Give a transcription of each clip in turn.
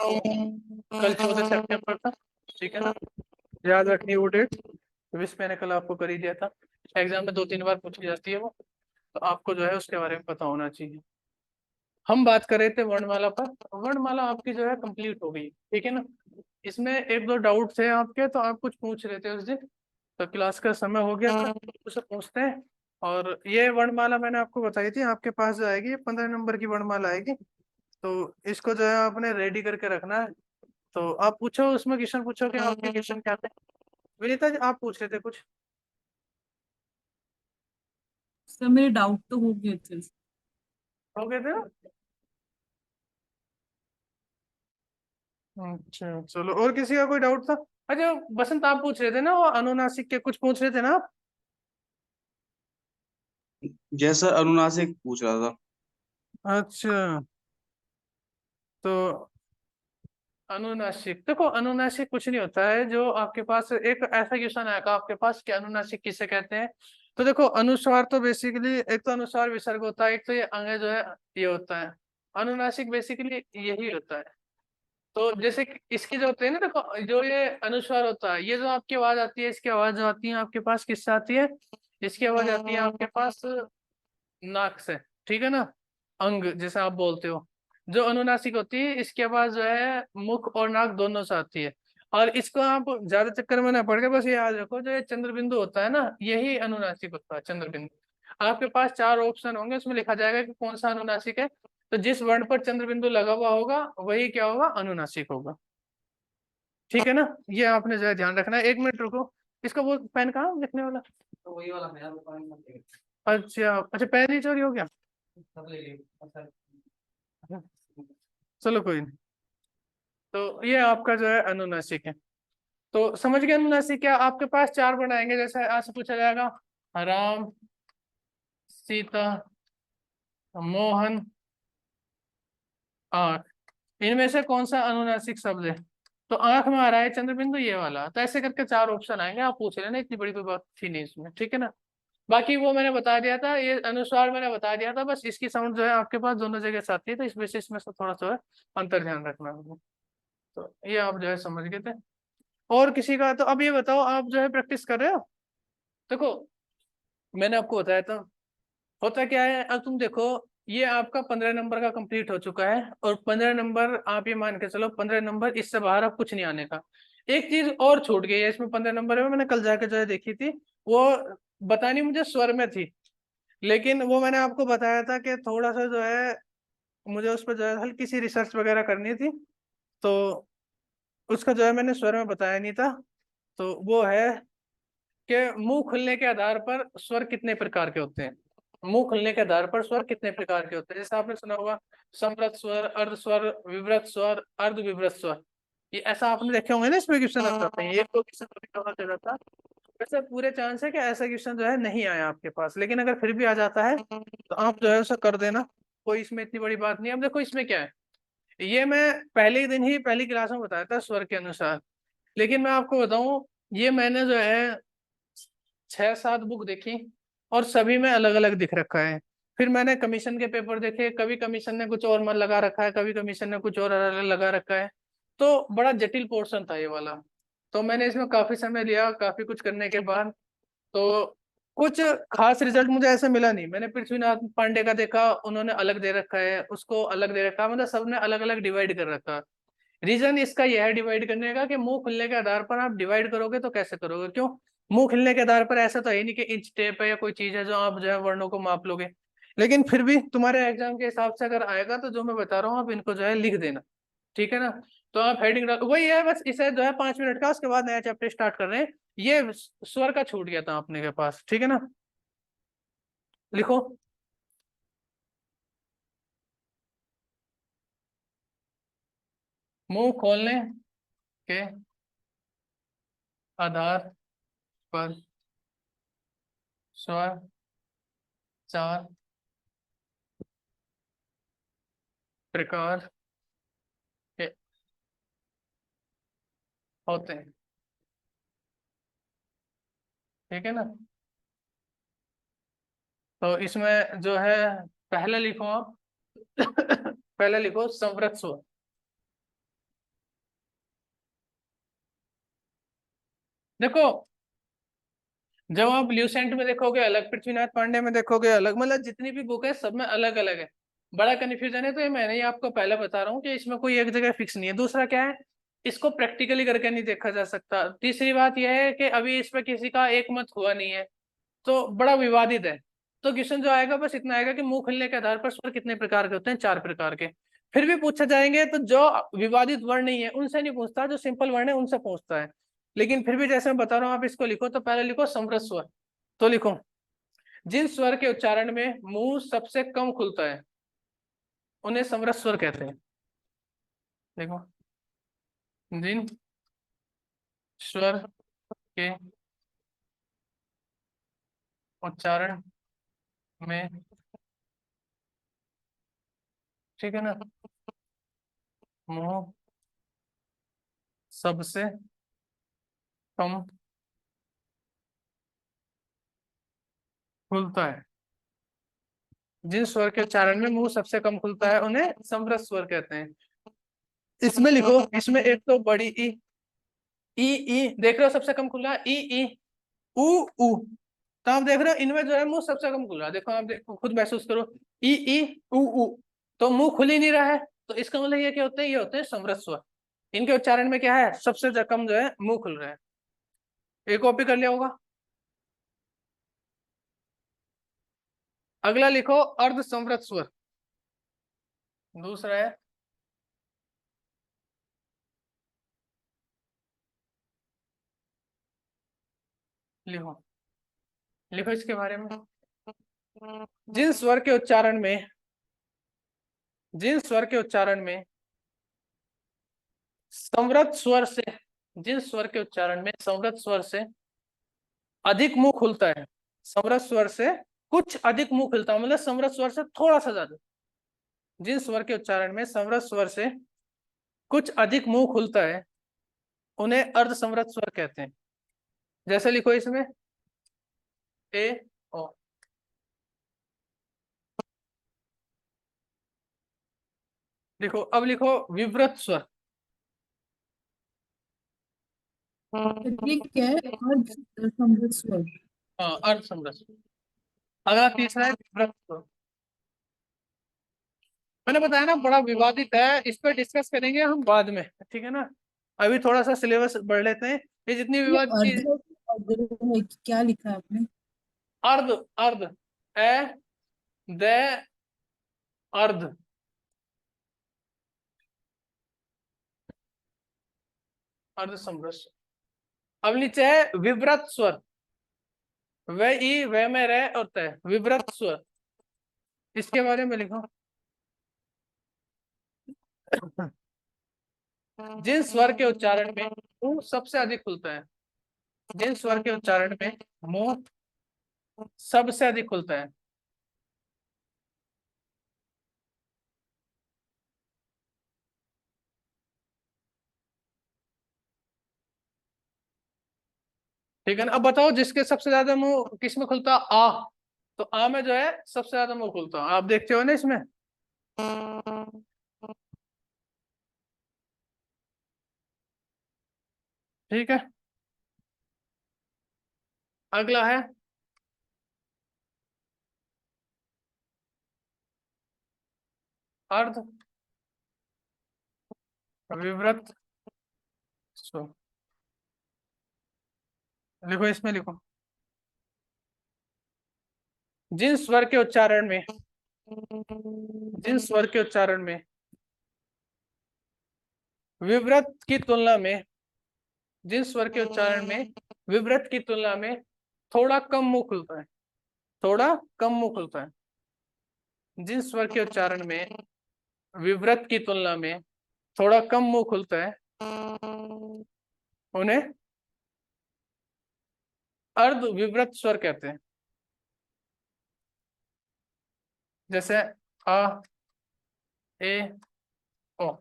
कल 14 सितंबर था, ठीक है ना, याद रखिए वो डेट। विश मैंने कल आपको कर ही दिया था, एग्जाम में 2-3 बार पूछी जाती है वो, तो आपको जो है उसके बारे में पता होना चाहिए। हम बात कर रहे थे वर्णमाला पर, वर्णमाला आपकी जो है कंप्लीट हो गई, ठीक है ना। इसमें एक दो डाउट थे आपके, तो आप कुछ पूछ रहे थे उस दिन, तो क्लास का समय हो गया था, उसे पूछते हैं। और ये वर्णमाला मैंने आपको बताई थी, आपके पास जो आएगी 15 नंबर की वर्णमाला आएगी, तो इसको जो है आपने रेडी करके रखना है। तो आप पूछो, उसमें क्वेश्चन पूछो कि आपके क्वेश्चन क्या थे। विनीता जी आप पूछ रहे थे कुछ। सर मेरे डाउट तो हो गए थे। हो गए थे ना? अच्छा चलो, और किसी का कोई डाउट था? अच्छा बसंत आप पूछ रहे थे ना, वो अनुनासिक के कुछ पूछ रहे थे ना आप? जैसा अनुनासिक पूछ रहा था। अच्छा, तो अनुनासिक देखो, अनुनासिक कुछ नहीं होता है। जो आपके पास एक ऐसा क्वेश्चन आएगा आपके पास कि अनुनासिक किसे कहते हैं, तो देखो अनुस्वार तो बेसिकली एक तो अनुस्वार विसर्ग होता है, एक तो ये अंग जो है ये होता है। अनुनासिक बेसिकली यही होता है। तो जैसे कि इसकी जो होते हैं ना, देखो जो ये अनुस्वार होता है, ये जो आपकी आवाज आती है, इसकी आवाज जो आती है आपके पास किससे आती है? इसकी आवाज आती है आपके पास नाक से, ठीक है ना, अंग जैसे आप बोलते हो। जो अनुनासिक होती है इसके पास जो है मुख और नाक दोनों से आती है। और इसको आप ज्यादा चक्कर में ना पड़ के बस ये याद रखो, जो ये चंद्र बिंदु होता है ना, यही अनुनासिक होता है, चंद्र बिंदु। आपके पास 4 ऑप्शन होंगे, उसमें लिखा जाएगा कि कौन सा अनुनासिक है। तो जिस वर्ण पर चंद्र बिंदु लगा हुआ होगा वही क्या होगा, अनुनासिक होगा, ठीक है ना। ये आपने जो है ध्यान रखना है। 1 मिनट रुको, इसका वो पेन कहाँ लिखने वाला? तो वही वाला है, अच्छा अच्छा, पेन ही चोरी हो गया। चलो कोई नहीं। तो ये आपका जो है अनुनासिक है। तो समझ गए अनुनासिक क्या? आपके पास 4 वर्ण आएंगे, जैसे आज से पूछा जाएगा राम, सीता, मोहन, आंख, इनमें से कौन सा अनुनासिक शब्द है? तो आंख में आ रहा है चंद्रबिंदु, ये वाला। तो ऐसे करके 4 ऑप्शन आएंगे, आप पूछ लेना, इतनी बड़ी कोई बात थी नहीं इसमें, ठीक है ना। बाकी वो मैंने बता दिया था, ये अनुस्वार मैंने बता दिया था, बस इसकी साउंड जो है आपके पास दोनों जगह से आती है, तो इस बेसिस में से थोड़ा सा अंतर ध्यान रखना होगा। तो ये आप जो है समझ गए थे। और किसी का? तो अब ये बताओ, आप जो है प्रैक्टिस कर रहे हो? देखो मैंने आपको बताया था, होता क्या है, अब तुम देखो, ये आपका 15 नंबर का कंप्लीट हो चुका है, और 15 नंबर आप ये मान के चलो, 15 नंबर इससे बाहर अब कुछ नहीं आने का। एक चीज और छूट गई है इसमें 15 नंबर में, मैंने कल जाके जो है देखी थी, वो बतानी मुझे स्वर में थी, लेकिन वो मैंने आपको बताया था कि थोड़ा सा जो है मुझे उस पर जो है हल्की सी रिसर्च वगैरह करनी थी, तो उसका जो है मैंने स्वर में बताया नहीं था। तो वो है कि मुंह खुलने के आधार पर स्वर कितने प्रकार के होते हैं। मुंह खुलने के आधार पर स्वर कितने प्रकार के होते हैं, जैसे आपने सुना होगा समृत स्वर, अर्ध स्वर, विवृत स्वर, अर्ध विवृत स्वर। ये ऐसा आपने देखे होंगे ना, इसमें क्वेश्चन आ जाते हैं, एक दो क्वेश्चन कभी कभार आ जाता है। वैसे पूरे चांस है कि ऐसा क्वेश्चन जो है नहीं आया आपके पास, लेकिन अगर फिर भी आ जाता है तो आप जो है उसे कर देना, कोई इसमें इतनी बड़ी बात नहीं है। अब देखो इसमें क्या है, ये मैं पहले ही दिन ही पहली क्लास में बताया था स्वर के अनुसार, लेकिन मैं आपको बताऊं, ये मैंने जो है 6-7 बुक देखी, और सभी में अलग अलग दिख रखा है। फिर मैंने कमीशन के पेपर देखे, कभी कमीशन ने कुछ और मन लगा रखा है, कभी कमीशन ने कुछ और अलग लगा रखा है। तो बड़ा जटिल पोर्शन था ये वाला। तो मैंने इसमें काफी समय लिया, काफी कुछ करने के बाद तो कुछ खास रिजल्ट मुझे ऐसा मिला नहीं। मैंने पृथ्वीनाथ पांडे का देखा, उन्होंने अलग दे रखा है, उसको अलग दे रखा है, मतलब सबने अलग अलग डिवाइड कर रखा है। रीजन इसका यह है डिवाइड करने का कि मुंह खुलने के आधार पर आप डिवाइड करोगे तो कैसे करोगे? क्यों? मुंह खुलने के आधार पर ऐसा तो है नहीं कि इंच टेप है या कोई चीज है जो आप जो है वर्णों को माप लोगे। लेकिन फिर भी तुम्हारे एग्जाम के हिसाब से अगर आएगा तो जो मैं बता रहा हूँ आप इनको जो है लिख देना, ठीक है ना। तो आप हेडिंग डाल, वही है बस, इसे जो है 5 मिनट का, उसके बाद नया चैप्टर स्टार्ट कर रहे हैं। ये स्वर का छूट गया था अपने के पास, ठीक है ना। लिखो, मुंह खोलने के आधार पर स्वर 4 प्रकार के होते हैं, ठीक है ना। तो इसमें जो है पहले लिखो आप पहले लिखो समृत स्वर, देखो जब आप ल्यूसेंट में देखोगे अलग, पृथ्वीनाथ पांडे में देखोगे अलग, मतलब जितनी भी बुक है सब में अलग अलग है। बड़ा कन्फ्यूजन है, तो ये मैंने ही आपको पहले बता रहा हूँ कि इसमें कोई एक जगह फिक्स नहीं है। दूसरा क्या है, इसको प्रैक्टिकली करके नहीं देखा जा सकता। तीसरी बात यह है कि अभी इस पर किसी का एक मत हुआ नहीं है, तो बड़ा विवादित है। तो क्वेश्चन जो आएगा बस इतना आएगा कि मुंह खुलने के आधार पर स्वर कितने प्रकार के होते हैं, 4 प्रकार के। फिर भी पूछा जाएंगे तो जो विवादित वर्ण नहीं है उनसे नहीं पूछता, जो सिंपल वर्ण है उनसे पूछता है। लेकिन फिर भी जैसे मैं बता रहा हूँ, आप इसको लिखो तो पहले लिखो समृद्ध स्वर। तो लिखो, जिन स्वर के उच्चारण में मुंह सबसे कम खुलता है उन्हें समृद्ध स्वर कहते हैं। देखो, जिन स्वर के उच्चारण में, ठीक है ना, मुंह सबसे कम खुलता है, जिन स्वर के उच्चारण में मुंह सबसे कम खुलता है उन्हें समृद्ध स्वर कहते हैं। इसमें लिखो, इसमें एक तो बड़ी ई ई देख रहे हो सबसे कम खुल रहा है, ई ई उ उ। तो आप देख रहे हो इनमें जो है मुंह सबसे कम खुल रहा है। देखो आप देखो, खुद महसूस करो, ई ई उ। तो मुंह खुल ही नहीं रहा है, तो इसका मतलब ये क्या होते हैं, ये होते हैं समृद्ध स्वर। इनके उच्चारण में क्या है, सबसे कम जो है मुंह खुल रहा है। ये कॉपी कर लिया होगा। अगला लिखो अर्ध समृद्ध स्वर। दूसरा है लिखो, लिखो इसके बारे में। जिन स्वर के उच्चारण में, जिन स्वर के उच्चारण में समृद्ध स्वर से, जिन स्वर के उच्चारण में समृद्ध स्वर से अधिक मुंह खुलता है, समृद्ध स्वर से कुछ अधिक मुंह खुलता है, मतलब समृद्ध स्वर से थोड़ा सा ज्यादा। जिन स्वर के उच्चारण में समृद्ध स्वर से कुछ अधिक मुंह खुलता है उन्हें अर्ध समृद्ध स्वर कहते हैं। जैसे लिखो इसमें ए ओ। लिखो, अब लिखो विवृत स्वर। ये क्या है, अर्ध समृद्ध स्वर? हाँ, अर्ध समृद्ध स्वर। अगला तीसरा है विवृत स्वर। मैंने बताया ना बड़ा विवादित है, इस पर डिस्कस करेंगे हम बाद में, ठीक है ना। अभी थोड़ा सा सिलेबस बढ़ लेते हैं। ये जितनी ये विवादित अर्ध चीज, है, क्या लिखा है आपने? अर्ध, अर्ध, ए द अर्ध। अर्ध समृद्ध। अब नीचे है विव्रत स्वर, व ई व में रह और तय, विव्रत स्वर। इसके बारे में लिखो, जिन स्वर के उच्चारण में मुंह सबसे अधिक खुलता है, जिन स्वर के उच्चारण में मुंह सबसे अधिक खुलता है। ठीक है ना। अब बताओ जिसके सबसे ज्यादा मुंह किस में खुलता है, आ। तो आ में जो है सबसे ज्यादा मुंह खुलता है, आप देखते हो ना इसमें। ठीक है। अगला है अर्ध विवृत स्वर। लिखो, इसमें लिखो, जिन स्वर के उच्चारण में, जिन स्वर के उच्चारण में विवृत की तुलना में, जिन स्वर के उच्चारण में विवृत की तुलना में थोड़ा कम मुंह खुलता है, थोड़ा कम मुंह खुलता है। जिन स्वर के उच्चारण में विवृत की तुलना में थोड़ा कम मुंह खुलता है उन्हें अर्ध विवृत स्वर कहते हैं। जैसे आ, ए, ओ।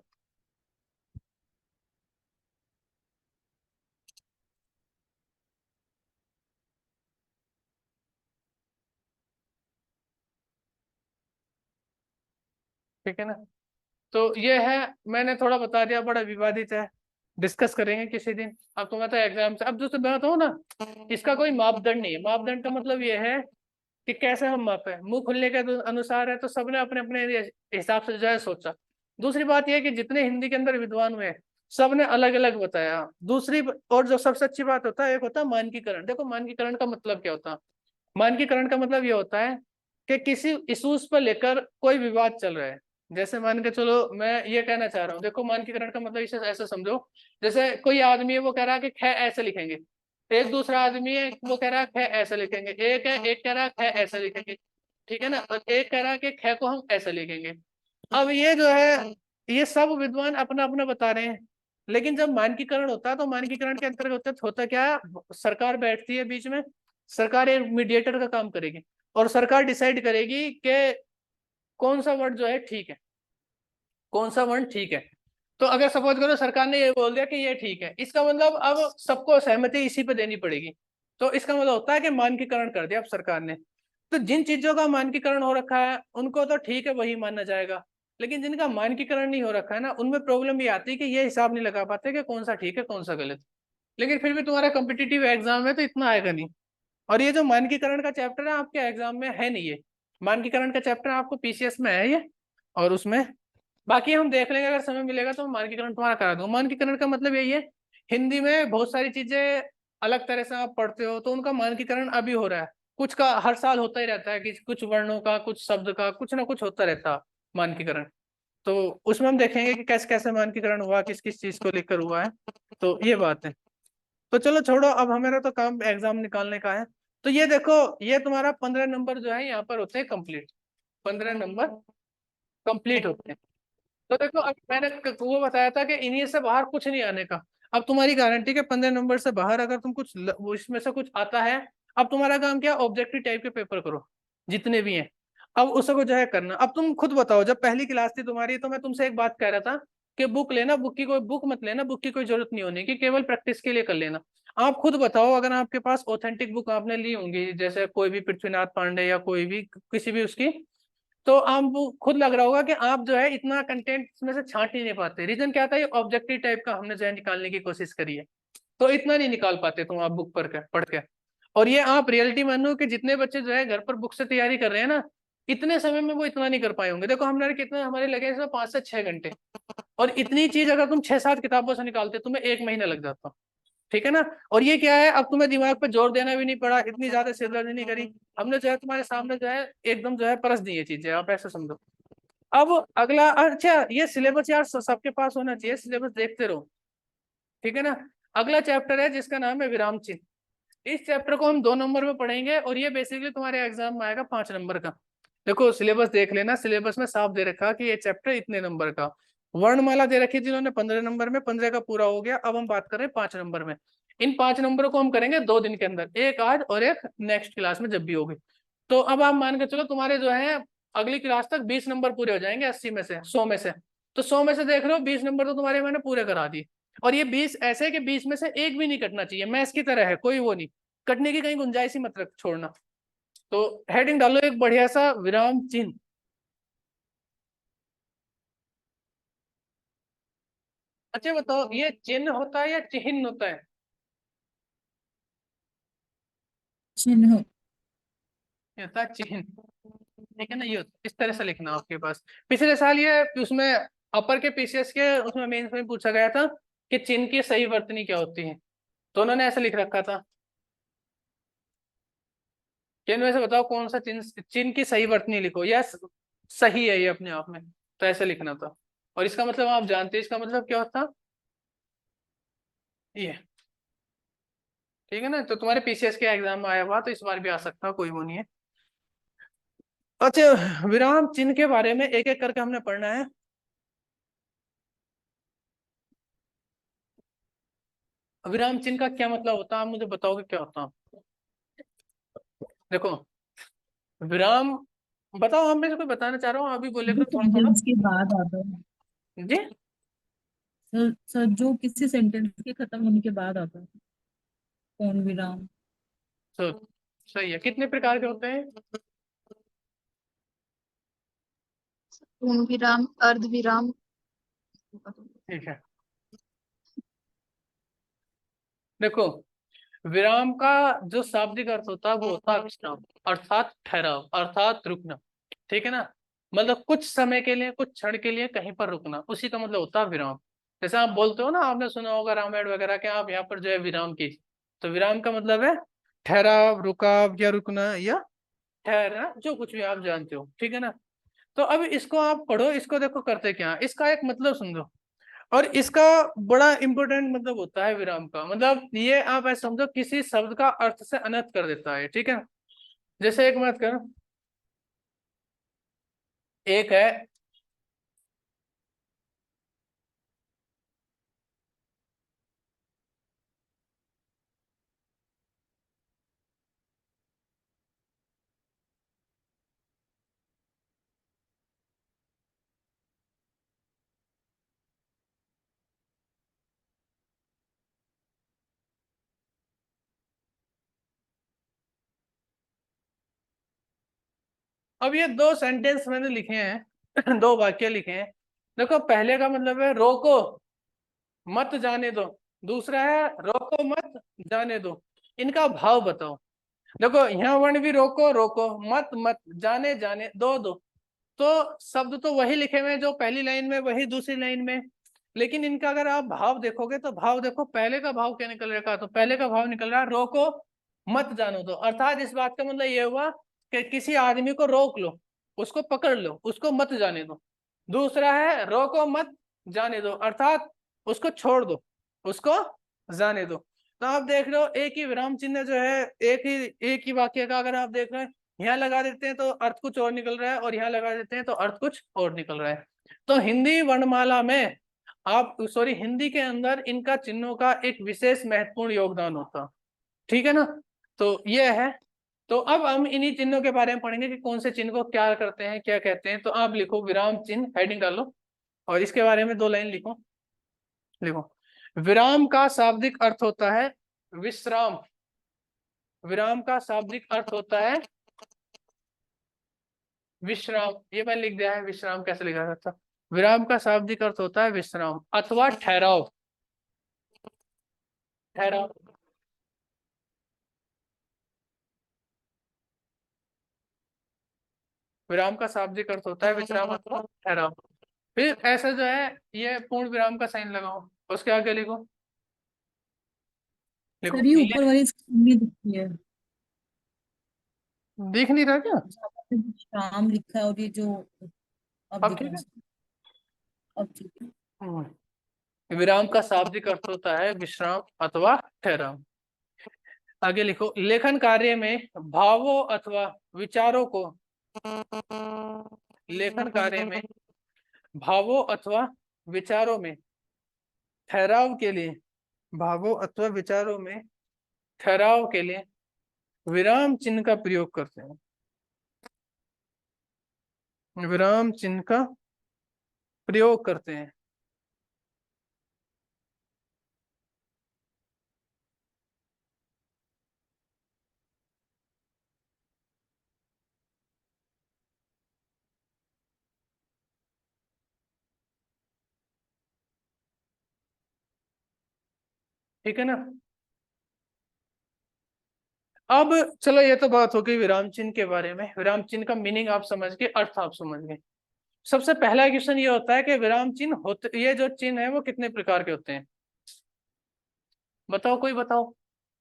ठीक है ना। तो ये है, मैंने थोड़ा बता दिया, बड़ा विवादित है। डिस्कस करेंगे किसी दिन। अब तुम्हें तो एग्जाम से, अब जो मैं बताऊँ ना, इसका कोई मापदंड नहीं है। मापदंड का मतलब ये है कि कैसे हम मापे। मुंह खुलने के अनुसार है, तो सबने अपने अपने हिसाब से जो है सोचा। दूसरी बात यह है कि जितने हिंदी के अंदर विद्वान हुए सबने अलग अलग बताया। दूसरी और जो सबसे अच्छी बात होता है, एक होता है मानकीकरण। देखो मानकीकरण का मतलब क्या होता है? मानकीकरण का मतलब ये होता है कि किसी इशूज पर लेकर कोई विवाद चल रहा है। जैसे मान के चलो, मैं ये कहना चाह रहा हूँ, देखो मानकीकरण का मतलब इसे ऐसे समझो, जैसे कोई आदमी है वो कह रहा है कि ख ऐसे लिखेंगे, एक दूसरा आदमी है वो कह रहा है ख ऐसे लिखेंगे, एक कह रहा है ख ऐसे लिखेंगे, ठीक है ना, और एक कह रहा है कि ख को हम ऐसे लिखेंगे। अब ये जो है, ये सब विद्वान अपना अपना बता रहे हैं। लेकिन जब मानकीकरण होता है तो मानकीकरण के अंतर्गत होता क्या है, सरकार बैठती है बीच में, सरकार एक मीडिएटर का काम करेगी और सरकार डिसाइड करेगी कि कौन सा वर्ड जो है ठीक है, कौन सा वर्ड ठीक है। तो अगर सपोज करो सरकार ने ये बोल दिया कि ये ठीक है, इसका मतलब अब सबको सहमति इसी पे देनी पड़ेगी। तो इसका मतलब होता है कि मानकीकरण कर दिया अब सरकार ने। तो जिन चीजों का मानकीकरण हो रखा है उनको तो ठीक है, वही माना जाएगा। लेकिन जिनका मानकीकरण नहीं हो रखा है ना, उनमें प्रॉब्लम ये आती है कि ये हिसाब नहीं लगा पाते कि कौन सा ठीक है कौन सा गलत। लेकिन फिर भी तुम्हारा कम्पिटिटिव एग्जाम है तो इतना आएगा नहीं। और ये जो मानकीकरण का चैप्टर है आपके एग्जाम में है नहीं, ये मानकीकरण का चैप्टर आपको पीसीएस में है ये, और उसमें बाकी हम देख लेंगे, अगर समय मिलेगा तो मानकीकरण तुम्हारा करा दूंगा। मानकीकरण का मतलब यही है, हिंदी में बहुत सारी चीजें अलग तरह से आप पढ़ते हो तो उनका मानकीकरण अभी हो रहा है। कुछ का हर साल होता ही रहता है कि कुछ वर्णों का, कुछ शब्द का, कुछ ना कुछ होता रहता है मानकीकरण। तो उसमें हम देखेंगे कि कैसे कैसे मानकीकरण हुआ, किस किस चीज को लेकर हुआ है। तो ये बात है। तो चलो छोड़ो, अब हमारा तो काम एग्जाम निकालने का है। तो ये देखो, ये तुम्हारा 15 नंबर जो है यहाँ पर होते हैं कंप्लीट, 15 नंबर कंप्लीट होते हैं। तो देखो अब मैंने वो बताया था कि इन्हीं से बाहर कुछ नहीं आने का। अब तुम्हारी गारंटी के 15 नंबर से बाहर अगर तुम कुछ वो इसमें से कुछ आता है, अब तुम्हारा काम क्या, ऑब्जेक्टिव टाइप के पेपर करो जितने भी हैं। अब उसको जो है करना। अब तुम खुद बताओ, जब पहली क्लास थी तुम्हारी तो मैं तुमसे एक बात कह रहा था कि बुक लेना, बुक की कोई बुक मत लेना, बुक की कोई जरूरत नहीं होने की, केवल प्रैक्टिस के लिए कर लेना। आप खुद बताओ, अगर आपके पास ऑथेंटिक बुक आपने ली होंगी, जैसे कोई भी पृथ्वीनाथ पांडे या कोई भी किसी भी उसकी, तो आपको खुद लग रहा होगा कि आप जो है इतना कंटेंट इसमें से छांट ही नहीं पाते। रीजन क्या था, ये ऑब्जेक्टिव टाइप का हमने जो है निकालने की कोशिश करी है, तो इतना नहीं निकाल पाते तुम आप बुक पढ़ के। और ये आप रियलिटी मानो कि जितने बच्चे जो है घर पर बुक से तैयारी कर रहे हैं ना, इतने समय में वो इतना नहीं कर पाए होंगे। देखो हमने कितने हमारे लगे इसमें 5 से 6 घंटे, और इतनी चीज अगर तुम 6-7 किताबों से निकालते तुम्हें 1 महीना लग जाता। ठीक है ना। और ये क्या है, अब तुम्हें दिमाग पे जोर देना भी नहीं पड़ा, इतनी ज्यादा सिरदर्दी नहीं करी। हमने जो है तुम्हारे सामने जो है एकदम जो है परस दी ये चीजें, आप ऐसे समझो। अब अगला, अच्छा ये सिलेबस यार सबके पास होना चाहिए, सिलेबस देखते रहो, ठीक है ना। अगला चैप्टर है जिसका नाम है विराम चिन्ह। इस चैप्टर को हम 2 नंबर में पढ़ेंगे और ये बेसिकली तुम्हारे एग्जाम में आएगा 5 नंबर का। देखो सिलेबस देख लेना, सिलेबस में साफ दे रखा कि ये चैप्टर इतने नंबर का। वर्णमाला दे रखी थी इन्होंने 15 नंबर में, 15 का पूरा हो गया। अब हम बात कर रहे हैं 5 नंबर में। इन 5 नंबरों को हम करेंगे 2 दिन के अंदर, एक आज और एक नेक्स्ट क्लास में जब भी होगी। तो अब आप मान के चलो तुम्हारे जो है अगली क्लास तक 20 नंबर पूरे हो जाएंगे, 80 में से, 100 में से। तो 100 में से देख रहे हो 20 नंबर तो तुम्हारे मैंने पूरे करा दिए। और ये 20 ऐसे है कि 20 में से एक भी नहीं कटना चाहिए, मैथ्स की तरह है, कोई वो नहीं, कटने की कहीं गुंजाइश ही मत रख छोड़ना। तो हेडिंग डालो एक बढ़िया सा, विराम चिन्ह। अच्छा बताओ, ये चिन्ह होता है या चिन्ह होता है? चिन्ह। ये होता है चिन्ह, ठीक है ना। ये इस तरह से लिखना आपके पास। पिछले साल ये उसमें अपर के पीसीएस के उसमें मेंस में पूछा गया था कि चिन्ह की सही वर्तनी क्या होती है, तो उन्होंने ऐसे लिख रखा था कि इनमें से बताओ कौन सा चिन्ह, चिन्ह की सही वर्तनी लिखो, यस सही है ये अपने आप में, तो ऐसे लिखना था। और इसका मतलब आप जानते हैं इसका मतलब क्या होता, ये, ठीक है ना। तो तुम्हारे पीसीएस के एग्जाम में आया हुआ तो इस बार भी आ सकता है, कोई वो नहीं है। अच्छा विराम चिन्ह के बारे में एक एक करके हमने पढ़ना है। विराम चिन्ह का क्या मतलब होता है, आप मुझे बताओगे क्या होता है? देखो विराम, बताओ, हम में से कोई बताना चाह रहा हूँ, अभी बोलेगा जो थोड़ा थोड़ा। सेंटेंस के बाद आता है। जी। सर जो किसी सेंटेंस के खत्म होने के बाद आता है, कौन विराम। तो सही है, कितने प्रकार के होते हैं? पूर्ण विराम, अर्ध विराम। ठीक है। देखो, विराम का जो शाब्दिक अर्थ होता है वो होता है विश्राम, अर्थात ठहराव, अर्थात रुकना। ठीक है ना, मतलब कुछ समय के लिए, कुछ क्षण के लिए कहीं पर रुकना, उसी का मतलब होता है विराम। जैसे आप बोलते हो ना, आपने सुना होगा रामायण वगैरह के, आप यहाँ पर जो है विराम की, तो विराम का मतलब है ठहराव, रुकाव या रुकना या ठहरना, जो कुछ भी आप जानते हो। ठीक है ना, तो अब इसको आप पढ़ो, इसको देखो करते क्या, इसका एक मतलब समझो। और इसका बड़ा इंपॉर्टेंट मतलब होता है विराम का, मतलब ये आप ऐसे समझो किसी शब्द का अर्थ से अनर्थ कर देता है। ठीक है, जैसे एक मत करो, एक है अब ये दो सेंटेंस मैंने लिखे हैं दो वाक्य लिखे हैं। देखो, पहले का मतलब है रोको मत जाने दो, दूसरा है रोको मत जाने दो। इनका भाव बताओ। देखो, यहाँ वर्ण भी रोको रोको, मत मत, जाने जाने, दो दो, तो शब्द तो वही लिखे हुए हैं जो पहली लाइन में, वही दूसरी लाइन में। लेकिन इनका अगर आप भाव देखोगे तो भाव देखो, पहले का भाव क्या निकल रहा है, तो पहले का भाव निकल रहा है रोको मत जानो दो, अर्थात इस बात का मतलब ये हुआ कि किसी आदमी को रोक लो, उसको पकड़ लो, उसको मत जाने दो। दूसरा है रोको मत जाने दो, अर्थात उसको छोड़ दो, उसको जाने दो। तो आप देख रहे हो, एक ही विराम चिन्ह जो है, एक ही वाक्य का अगर आप देख रहे हैं, यहाँ लगा देते हैं तो अर्थ कुछ और निकल रहा है, और यहाँ लगा देते हैं तो अर्थ कुछ और निकल रहा है। तो हिंदी वर्णमाला में आप, सॉरी, हिंदी के अंदर इनका चिन्हों का एक विशेष महत्वपूर्ण योगदान होता। ठीक है ना, तो ये है। तो अब हम इन्हीं चिन्हों के बारे में पढ़ेंगे कि कौन से चिन्ह को क्या करते हैं, क्या कहते हैं। तो आप लिखो विराम चिन्ह, हेडिंग डालो, और इसके बारे में 2 लाइन लिखो। लिखो, विराम का शाब्दिक अर्थ होता है विश्राम। विराम का शाब्दिक अर्थ होता है विश्राम। ये मैंने लिख दिया है, विश्राम कैसे लिखा जाता। विराम का शाब्दिक अर्थ होता है विश्राम अथवा ठहराव। ठहराव, विराम का शाब्दिक अर्थ होता है विश्राम अथवा ठहराव। फिर ऐसा जो है, ये पूर्ण विराम का साइन लगाओ, उसके आगे लिखो। लिखो, सर ये ये ऊपर वाली स्क्रीन में दिखती है, दिख नहीं रहा क्या? जहाँ पे शाम लिखा है, और ये जो अब अब दिख ठीक रहा है। है, अब ठीक है। विराम का शाब्दिक अर्थ होता है विश्राम अथवा ठहराव। आगे लिखो, लेखन कार्य में भावों अथवा विचारों को, लेखन कार्य में भावों अथवा विचारों में ठहराव के लिए, भावों अथवा विचारों में ठहराव के लिए विराम चिन्ह का प्रयोग करते हैं। विराम चिन्ह का प्रयोग करते हैं। ठीक है ना, अब चलो, ये तो बात हो गई विराम चिन्ह के बारे में। विराम चिन्ह का मीनिंग आप समझ गए, अर्थ आप समझ गए। सबसे पहला क्वेश्चन ये होता है कि विराम चिन्ह होते, ये जो चिन्ह है वो कितने प्रकार के होते हैं? बताओ, कोई बताओ।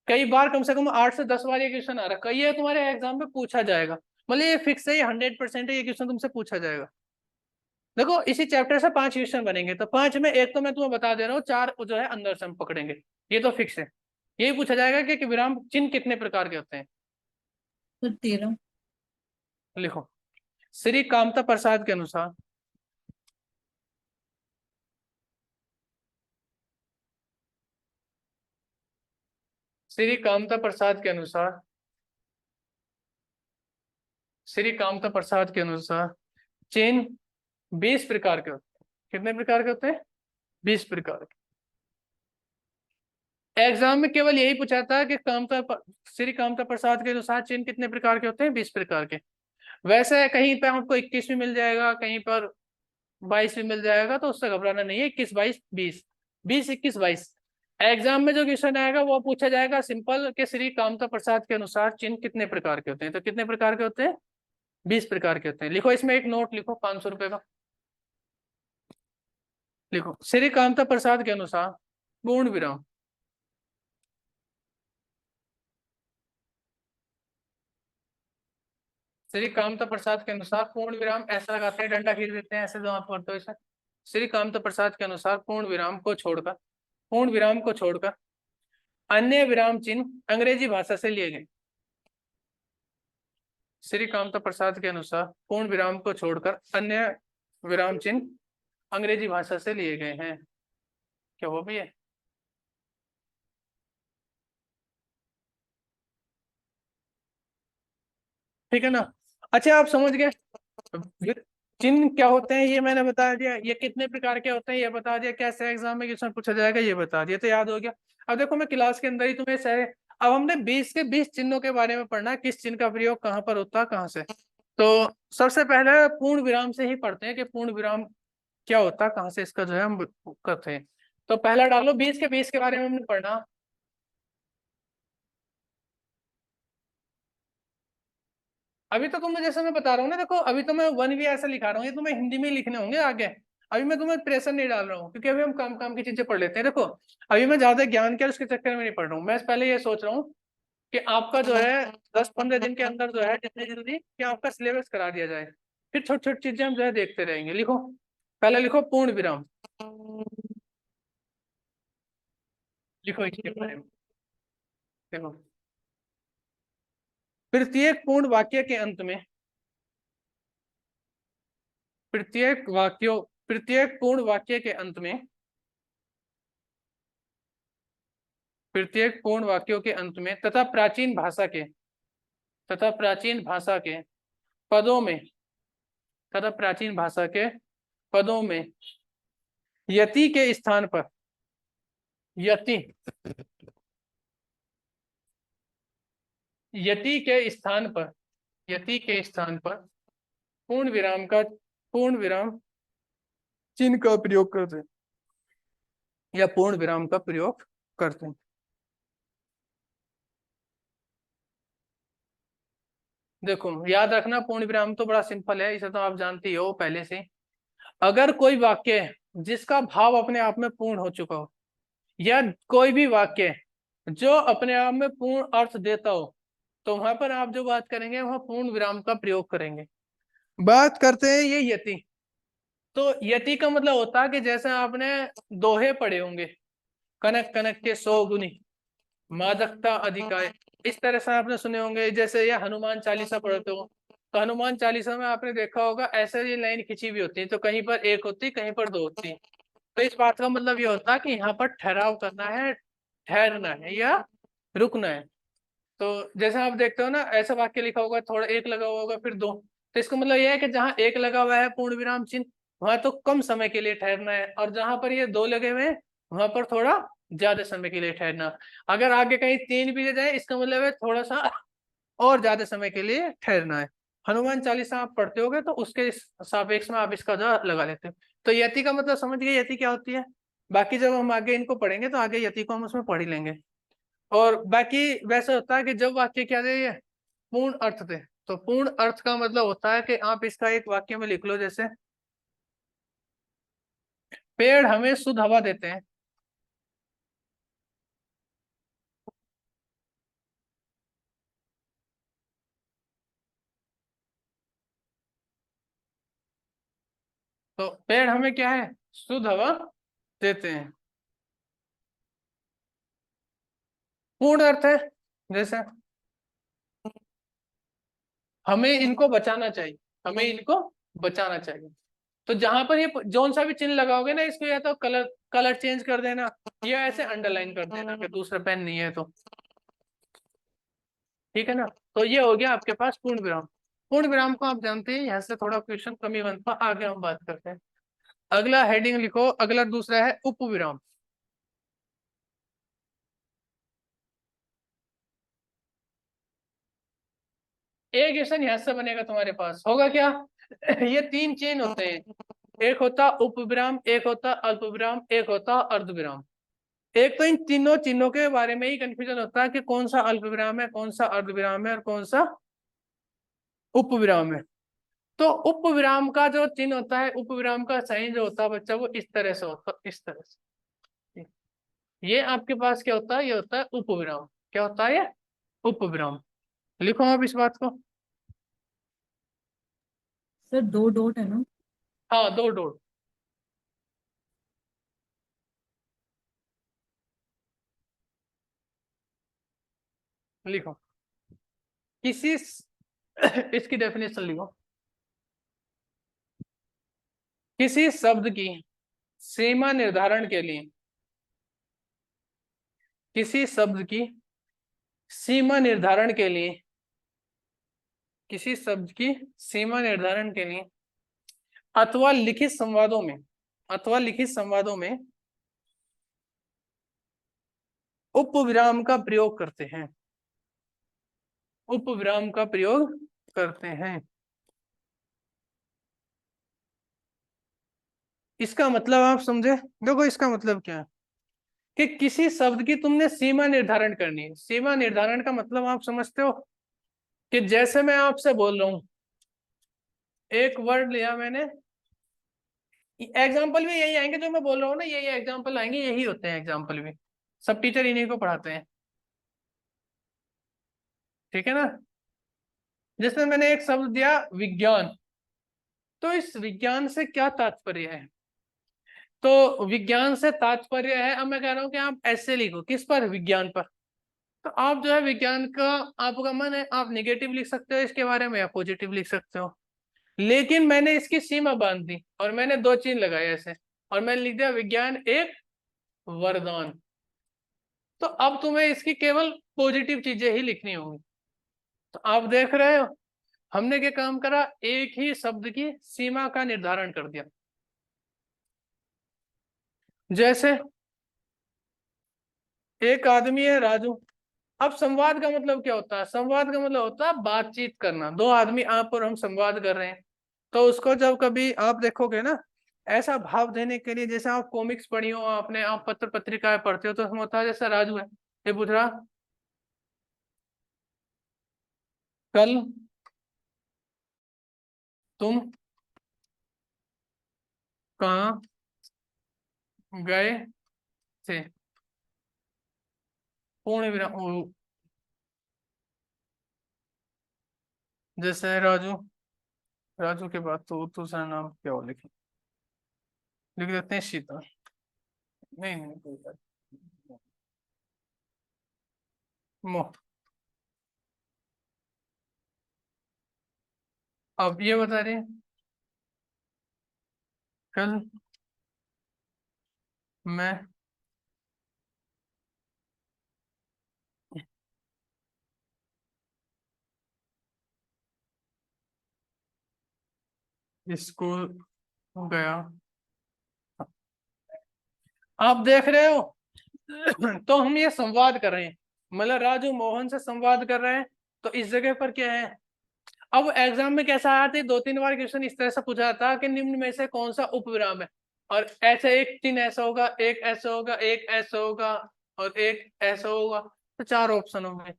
कई बार, कम से कम 8 से 10 बार ये क्वेश्चन आ रखा है, ये तुम्हारे एग्जाम में पूछा जाएगा। मतलब ये फिक्स है, ये 100% है, ये क्वेश्चन तुमसे पूछा जाएगा। देखो, इसी चैप्टर से 5 क्वेश्चन बनेंगे, तो 5 में एक तो मैं तुम्हें बता दे रहा हूँ, 4 जो है अंदर से हम पकड़ेंगे। ये तो फिक्स है। यही पूछा जाएगा कि विराम चिन्ह कितने प्रकार के होते हैं। सर 13। लिखो, श्री कामता प्रसाद के अनुसार, श्री कामता प्रसाद के अनुसार, श्री कामता प्रसाद के अनुसार चिन्ह 20 प्रकार के होते हैं। कितने प्रकार के होते हैं? 20 प्रकार के। एग्जाम में केवल यही पूछा था कि श्री कामता प्रसाद के अनुसार चिन्ह कितने प्रकार के होते हैं? 20 प्रकार के। वैसे कहीं पे आपको 21 भी मिल जाएगा, कहीं पर 22 भी मिल जाएगा, तो उससे घबराना नहीं है। 21 22 20, 20 21 22, एग्जाम में जो क्वेश्चन आएगा वो पूछा जाएगा सिंपल कि श्री कामता प्रसाद के अनुसार चिन्ह कितने प्रकार के होते हैं। तो कितने प्रकार के होते हैं? 20 प्रकार के होते हैं। लिखो इसमें एक नोट लिखो 500 रुपए का। लिखो श्री कामता प्रसाद के अनुसार पूर्ण विराम, श्री कामता प्रसाद के अनुसार पूर्ण विराम ऐसा लगाते हैं, डंडा खींच देते हैं ऐसे, जो आप करते हो इसे। श्री कामता प्रसाद के अनुसार पूर्ण विराम को छोड़कर, पूर्ण विराम को छोड़कर अन्य विराम चिन्ह अंग्रेजी भाषा से लिए गए। श्री कामता प्रसाद के अनुसार पूर्ण विराम को छोड़कर अन्य विराम चिन्ह अंग्रेजी भाषा से लिए गए हैं। क्या वो भी है? ठीक है ना? अच्छा आप समझ गए चिन्ह क्या होते हैं, ये मैंने बता दिया। ये कितने प्रकार के होते हैं ये बता दिया। कैसे एग्जाम में क्वेश्चन पूछा जाएगा ये बता दिया, तो याद हो गया। अब देखो मैं क्लास के अंदर ही तुम्हें सारे, अब हमने 20 के 20 चिन्हों के बारे में पढ़ना है, किस चिन्ह का प्रयोग कहाँ पर होता है कहाँ से। तो सबसे पहले पूर्ण विराम से ही पढ़ते हैं कि पूर्ण विराम क्या होता है, कहाँ से इसका जो है हम करते हैं। तो पहला डालो 20 के 20 के बारे में हमने पढ़ना। अभी तो तुम्हें जैसे मैं बता रहा हूँ ना, देखो अभी तो मैं वन भी ऐसा लिखा रहा हूँ, ये तुम्हें हिंदी में ही लिखने होंगे आगे। अभी मैं तुम्हें प्रेशर नहीं डाल रहा हूँ क्योंकि अभी हम काम काम की चीजें पढ़ लेते हैं। देखो अभी मैं ज्यादा ज्ञान के उसके चक्कर में नहीं पढ़ रहा हूँ। मैं पहले ये सोच रहा हूँ कि आपका जो है 10-15 दिन के अंदर जो है जितनी जल्दी कि आपका सिलेबस करा दिया जाए, फिर छोटी छोटी चीजें हम जो है देखते रहेंगे। लिखो पहले लिखो पूर्ण विराम, लिखो इसके बारे में। देखो प्रत्येक पूर्ण वाक्य के अंत में, प्रत्येक पूर्ण वाक्य के अंत में, प्रत्येक पूर्ण वाक्यों के अंत में तथा प्राचीन भाषा के, तथा प्राचीन भाषा के पदों में, तथा प्राचीन भाषा के पदों में यति के स्थान पर, यति, यति के स्थान पर, यति के स्थान पर पूर्ण विराम का, पूर्ण विराम चिन्ह का प्रयोग करते हैं, या पूर्ण विराम का प्रयोग करते हैं। देखो याद रखना पूर्ण विराम तो बड़ा सिंपल है, इसे तो आप जानते ही हो पहले से। अगर कोई वाक्य है जिसका भाव अपने आप में पूर्ण हो चुका हो, या कोई भी वाक्य जो अपने आप में पूर्ण अर्थ देता हो, तो वहां पर आप जो बात करेंगे वहां पूर्ण विराम का प्रयोग करेंगे। बात करते हैं ये यति। तो यति का मतलब होता है कि जैसे आपने दोहे पढ़े होंगे, कनक कनक के 100 गुनी, मादकता अधिकाय, इस तरह से आपने सुने होंगे। जैसे ये हनुमान चालीसा पढ़ते हो, तो हनुमान चालीसा में आपने देखा होगा ऐसे ये लाइन खिंची हुई होती है, तो कहीं पर एक होती कहीं पर दो होती। तो इस बात का मतलब ये होता है कि यहाँ पर ठहराव करना है, ठहरना है या रुकना है। तो जैसे आप देखते हो ना ऐसा वाक्य लिखा होगा, थोड़ा एक लगा हुआ होगा फिर दो, तो इसका मतलब यह है कि जहाँ एक लगा हुआ है पूर्ण विराम चिन्ह, वहां तो कम समय के लिए ठहरना है, और जहां पर ये दो लगे हुए हैं वहां पर थोड़ा ज्यादा समय के लिए ठहरना। अगर आगे कहीं तीन भी दे जाए इसका मतलब है थोड़ा सा और ज्यादा समय के लिए ठहरना है। हनुमान चालीसा आप पढ़ते होगे तो उसके सापेक्ष में आप इसका जो लगा लेते हो। तो यति का मतलब समझ गए यति क्या होती है। बाकी जब हम आगे इनको पढ़ेंगे तो आगे यति को हम उसमें पढ़ ही लेंगे। और बाकी वैसा होता है कि जब वाक्य क्या दे, ये पूर्ण अर्थ दे, तो पूर्ण अर्थ का मतलब होता है कि आप इसका एक वाक्य में लिख लो, जैसे पेड़ हमें शुद्ध हवा देते हैं, तो पेड़ हमें क्या है, शुद्ध हवा देते हैं। पूर्ण अर्थ है जैसे हमें इनको बचाना चाहिए, हमें इनको बचाना चाहिए। तो जहां पर ये जौन सा भी चिन्ह लगाओगे ना इसको, या तो कलर कलर चेंज कर देना या ऐसे अंडरलाइन कर देना कि दूसरा पेन नहीं है तो, ठीक है ना। तो ये हो गया आपके पास पूर्ण विराम। पूर्ण विराम को आप जानते हैं, यहाँ से थोड़ा क्वेश्चन कमी बनता, आगे हम बात करते हैं। अगला हेडिंग लिखो, अगला दूसरा है उपविराम। एक क्वेश्चन यहाँ से बनेगा तुम्हारे पास, होगा क्या ये तीन चेन होते हैं, एक होता उपविराम, एक होता अल्पविराम, एक होता अर्धविराम। एक तो इन तीनों चिन्हों के बारे में ही कंफ्यूजन होता है कि कौन सा अल्पविराम है, कौन सा अर्धविराम है और कौन सा उपविराम है। तो उपविराम का जो चिन्ह होता है, उपविराम का साइन जो होता है बच्चा, वो इस तरह से होता है, इस तरह से। ये आपके पास क्या होता है, ये होता है उपविराम। क्या होता है ये? उपविराम। लिखो आप इस बात को। सर 2 डॉट है ना? हाँ, 2 डॉट। लिखो किसी इसकी डेफिनेशन लिखो। किसी शब्द की सीमा निर्धारण के लिए, किसी शब्द की सीमा निर्धारण के लिए, किसी शब्द की सीमा निर्धारण के लिए अथवा लिखित संवादों में, अथवा लिखित संवादों में उपविराम का प्रयोग करते हैं, उपविराम का प्रयोग करते हैं। इसका मतलब आप समझे? देखो इसका मतलब क्या है कि किसी शब्द की तुमने सीमा निर्धारण करनी है। सीमा निर्धारण का मतलब आप समझते हो कि जैसे मैं आपसे बोल रहा हूं, एक वर्ड लिया मैंने, एग्जाम्पल भी यही आएंगे जो मैं बोल रहा हूँ ना, यही एग्जाम्पल आएंगे, यही होते हैं एग्जाम्पल भी, सब टीचर इन्हीं को पढ़ाते हैं, ठीक है ना। जिसमें मैंने एक शब्द दिया विज्ञान, तो इस विज्ञान से क्या तात्पर्य है? तो विज्ञान से तात्पर्य है, अब मैं कह रहा हूं कि आप ऐसे लिखो, किस पर? विज्ञान पर। तो आप जो है विज्ञान का, आपका मन है आप नेगेटिव लिख सकते हो इसके बारे में या पॉजिटिव लिख सकते हो, लेकिन मैंने इसकी सीमा बांध दी और मैंने 2 चिन्ह लगाए ऐसे, और मैंने लिख दिया विज्ञान एक वरदान। तो अब तुम्हें इसकी केवल पॉजिटिव चीजें ही लिखनी होंगी। तो आप देख रहे हो हमने क्या काम करा, एक ही शब्द की सीमा का निर्धारण कर दिया। जैसे एक आदमी है राजू। अब संवाद का मतलब क्या होता है? संवाद का मतलब होता है बातचीत करना, 2 आदमी आप और हम संवाद कर रहे हैं। तो उसको जब कभी आप देखोगे ना, ऐसा भाव देने के लिए, जैसे आप कॉमिक्स पढ़ी हो आपने, आप पत्र पत्रिकाएं पढ़ते हो, तो उसमें होता है जैसे राजू है, ये पूछ रहा कल तुम कहाँ गए थे, पूर्ण विराम। जैसे राजू, राजू के बाद तो दूसरा नाम क्या हो, लिख लिख देते हैं शीतल। नहीं नहीं कोई बात नहीं। मोह। अब ये बता रहे हैं, कल मैं स्कूल गया। आप देख रहे हो तो हम ये संवाद कर रहे हैं, मतलब राजू मोहन से संवाद कर रहे हैं। तो इस जगह पर क्या है, अब एग्जाम में कैसा आया था, 2-3 बार क्वेश्चन इस तरह से पूछा था कि निम्न में से कौन सा उपविराम है, और ऐसे एक चिन्ह ऐसा होगा, एक ऐसा होगा, एक ऐसा होगा और एक ऐसा होगा, तो 4 ऑप्शन होंगे।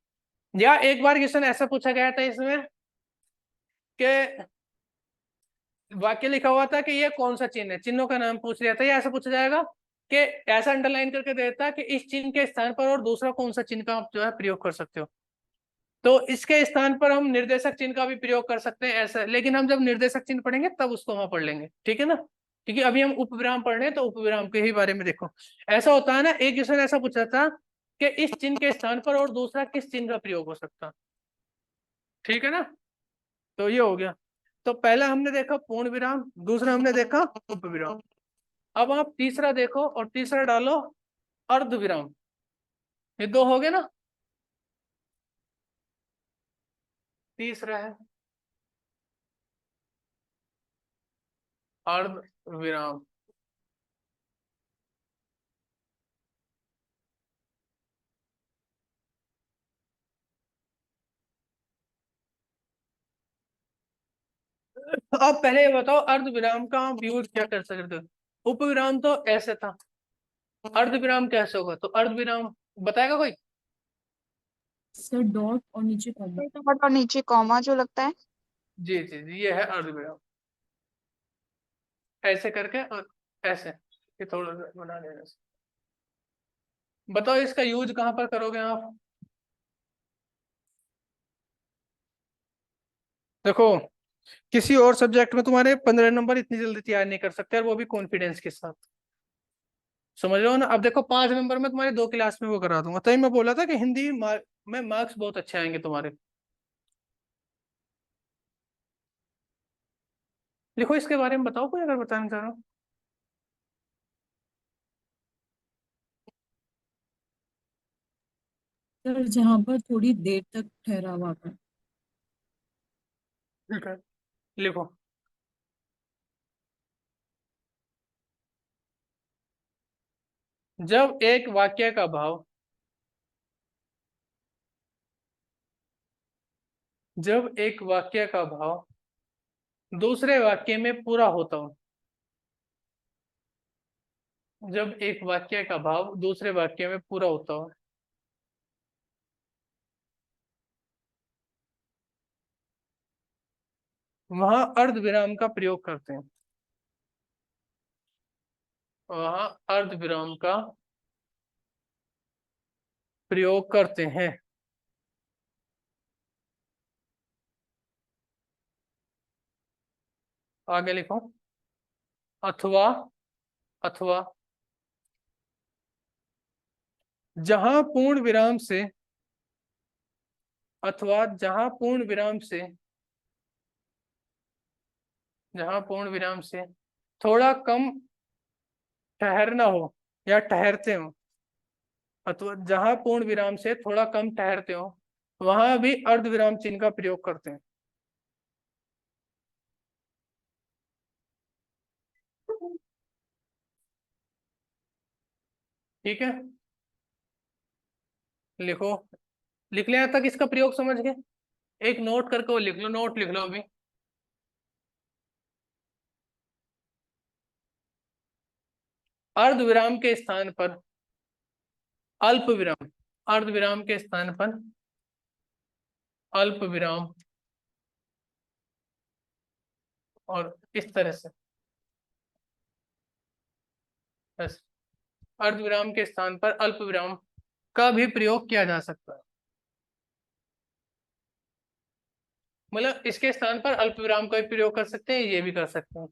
या एक बार क्वेश्चन ऐसा पूछा गया था इसमें कि वाक्य लिखा हुआ था कि ये कौन सा चिन्ह है, चिन्हों का नाम पूछ लिया था, या ऐसा पूछा जाएगा कि ऐसा अंडरलाइन करके देता कि इस चिन्ह के स्थान पर और दूसरा कौन सा चिन्ह का आप जो है प्रयोग कर सकते हो। तो इसके स्थान पर हम निर्देशक चिन्ह का भी प्रयोग कर सकते हैं ऐसा, लेकिन हम जब निर्देशक चिन्ह पढ़ेंगे तब उसको वहां पढ़ लेंगे, ठीक है ना। क्योंकि अभी हम उपविराम पढ़ रहे हैं, तो उपविराम के ही बारे में देखो। ऐसा होता है ना, एक क्वेश्चन ऐसा पूछा था कि इस चिन्ह के स्थान पर और दूसरा किस चिन्ह का प्रयोग हो सकता, ठीक है ना। तो ये हो गया। तो पहला हमने देखा पूर्ण विराम, दूसरा हमने देखा उपविराम। अब आप तीसरा देखो और तीसरा डालो अर्ध विराम। ये 2 हो गए ना। तीसरा है अर्ध विराम। अब पहले ये बताओ अर्ध विराम का आप यूज क्या कर सकते हो। उप विराम तो ऐसे था, अर्धविराम कैसे होगा? तो अर्धविराम बताएगा कोई? सर डॉट और नीचे कॉमा। डॉट और नीचे कॉमा जो लगता है। जी जी जी, ये है अर्धविराम। ऐसे करके और ऐसे, ये थोड़ा सा बना देना। बताओ इसका यूज कहाँ पर करोगे आप? देखो, किसी और सब्जेक्ट में तुम्हारे 15 नंबर इतनी जल्दी तैयार नहीं कर सकते, और वो भी कॉन्फिडेंस के साथ। समझ रहे हो ना? अब देखो 5 नंबर में तुम्हारे 2 क्लास में वो करा दूंगा, तभी मैं बोला था कि हिंदी में मार्क्स बहुत अच्छे आएंगे तुम्हारे। लिखो, इसके बारे में बताओ कोई अगर बताना चाह रहा हो। सर जहाँ पर थोड़ी देर तक ठहराव आता है। ठीक है, लिखो। जब एक वाक्य का भाव, जब एक वाक्य का भाव दूसरे वाक्य में पूरा होता हो, जब एक वाक्य का भाव दूसरे वाक्य में पूरा होता हो, वहां अर्धविराम का प्रयोग करते हैं। वहां अर्धविराम का प्रयोग करते हैं। आगे लिखो। अथवा, अथवा जहां पूर्ण विराम से, अथवा जहां पूर्ण विराम से, जहां पूर्ण विराम से थोड़ा कम ठहरना हो या ठहरते हो, अथवा जहां पूर्ण विराम से थोड़ा कम ठहरते हो, वहां भी अर्धविराम चिन्ह का प्रयोग करते हैं। ठीक है, लिखो। लिख लिया तक इसका प्रयोग समझ गए? एक नोट करके वो लिख लो, नोट लिख लो अभी। अर्धविराम के स्थान पर अल्प विराम, अर्धविराम के स्थान पर अल्प विराम, और इस तरह से बस, अर्धविराम के स्थान पर अल्प विराम का भी प्रयोग किया जा सकता है। मतलब इसके स्थान पर अल्प विराम का भी प्रयोग कर सकते हैं, ये भी कर सकते हैं।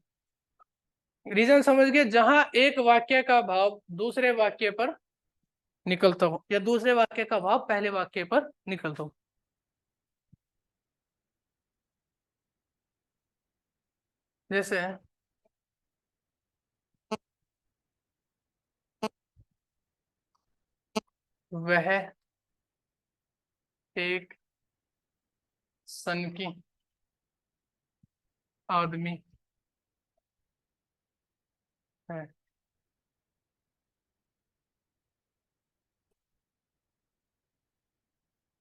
रीजन समझ गए? जहां एक वाक्य का भाव दूसरे वाक्य पर निकलता हो, या दूसरे वाक्य का भाव पहले वाक्य पर निकलता हो। जैसे वह एक सनकी आदमी है,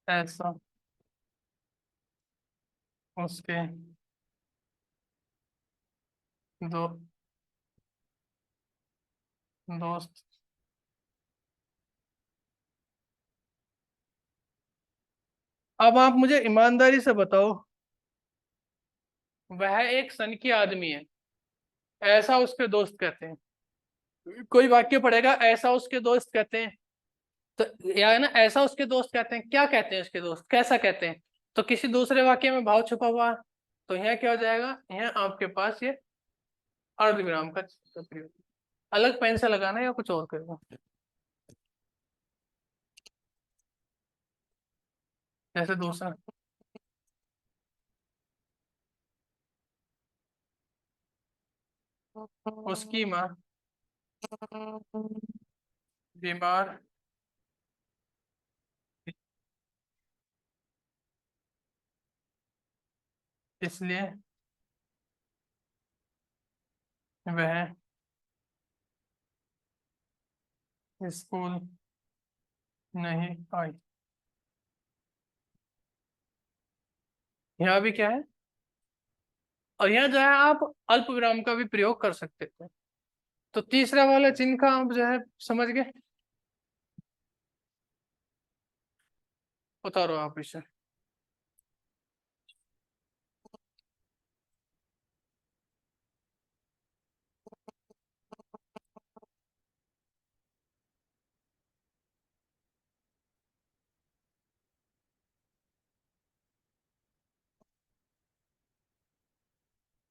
ऐसा उसके दो दोस्त। अब आप मुझे ईमानदारी से बताओ, वह एक सनकी आदमी है, ऐसा उसके दोस्त कहते हैं। कोई वाक्य पढ़ेगा, ऐसा उसके दोस्त कहते हैं, तो या है ना, ऐसा उसके दोस्त कहते हैं, क्या कहते हैं उसके दोस्त, कैसा कहते हैं? तो किसी दूसरे वाक्य में भाव छुपा हुआ है, तो यहाँ क्या हो जाएगा? यहाँ आपके पास ये अर्धविराम का प्रयोग। अलग पेन से लगाना या कुछ और करना? जैसे दूसरा, उसकी माँ बीमार थी, इसलिए वह स्कूल नहीं आई। यहाँ भी क्या है? और यहाँ जो है आप अल्प विराम का भी प्रयोग कर सकते थे। तो तीसरा वाला चिन्ह का आप जो है समझ गए, उतारो आप इसे।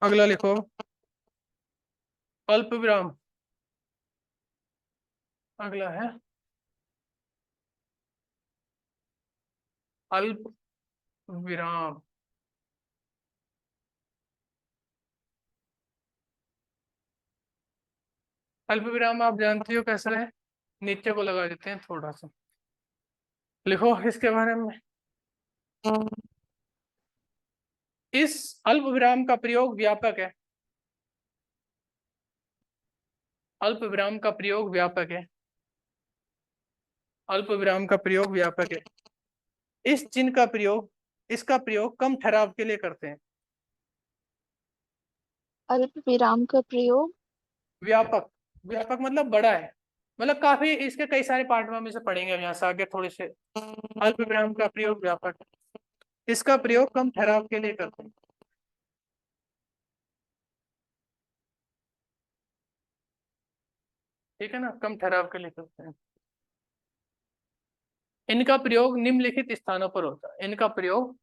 अगला लिखो अल्प विराम। अगला है अल्प विराम। अल्प विराम आप जानती हो कैसा है, नीचे को लगा देते हैं थोड़ा सा। लिखो इसके बारे में। इस अल्प विराम का प्रयोग व्यापक है। अल्प विराम का प्रयोग व्यापक है। अल्प विराम का प्रयोग व्यापक है। इस चिन्ह का प्रयोग, इसका प्रयोग कम ठहराव के लिए करते हैं। अल्प विराम का प्रयोग व्यापक, व्यापक मतलब बड़ा है, मतलब काफी, इसके कई सारे पार्ट में हम इसे पढ़ेंगे यहाँ से आगे थोड़े से। अल्प विराम का प्रयोग व्यापक है, इसका प्रयोग कम ठहराव के लिए करते हैं। ठीक है ना, कम ठहराव के लिए करते हैं। इनका प्रयोग निम्नलिखित स्थानों पर होता है। इनका प्रयोग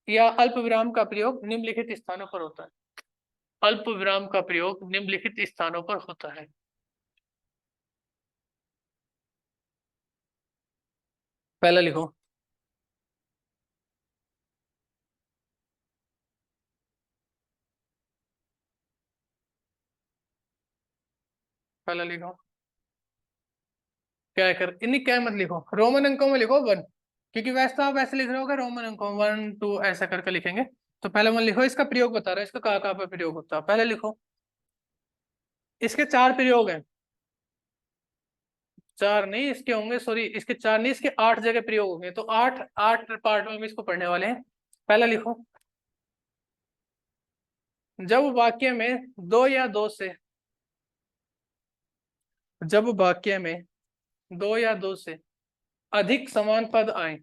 या अल्प विराम का प्रयोग निम्नलिखित स्थानों पर होता है। अल्प विराम का प्रयोग निम्नलिखित स्थानों पर होता है। पहला लिखो, पहला लिखो क्या कर, इन्हीं क्या मत लिखो, रोमन अंकों में लिखो 1, क्योंकि वैसे तो आप ऐसे लिख रहे हो रोमन अंकों 1 2 ऐसा करके लिखेंगे। तो पहले 1 लिखो, इसका प्रयोग बता रहा है, इसका कहाँ पे प्रयोग होता है पहले लिखो। इसके 4 प्रयोग हैं, 4 नहीं इसके होंगे, सॉरी इसके 4 नहीं, इसके 8 जगह प्रयोग होंगे। तो 8 पार्ट में हम इसको पढ़ने वाले हैं। पहला लिखो, जब वाक्य में 2 या 2 से, जब वाक्य में 2 या 2 से अधिक समान पद आए,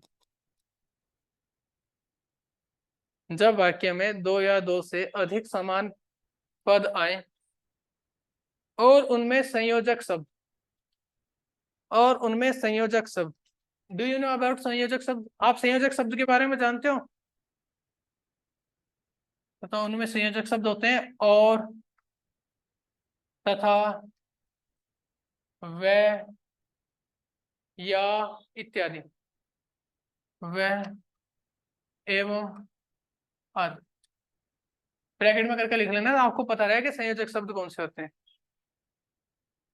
जब वाक्य में 2 या 2 से अधिक समान पद आए और उनमें संयोजक शब्द, और उनमें संयोजक शब्द, डू यू नो अबाउट संयोजक शब्द? आप संयोजक शब्द के बारे में जानते हो? बताओ, उनमें संयोजक शब्द होते हैं और, तथा, वह, या, इत्यादि, वह, एवं, आदि। ब्रैकेट में करके लिख लेना, आपको पता रहे कि संयोजक शब्द कौन से होते हैं।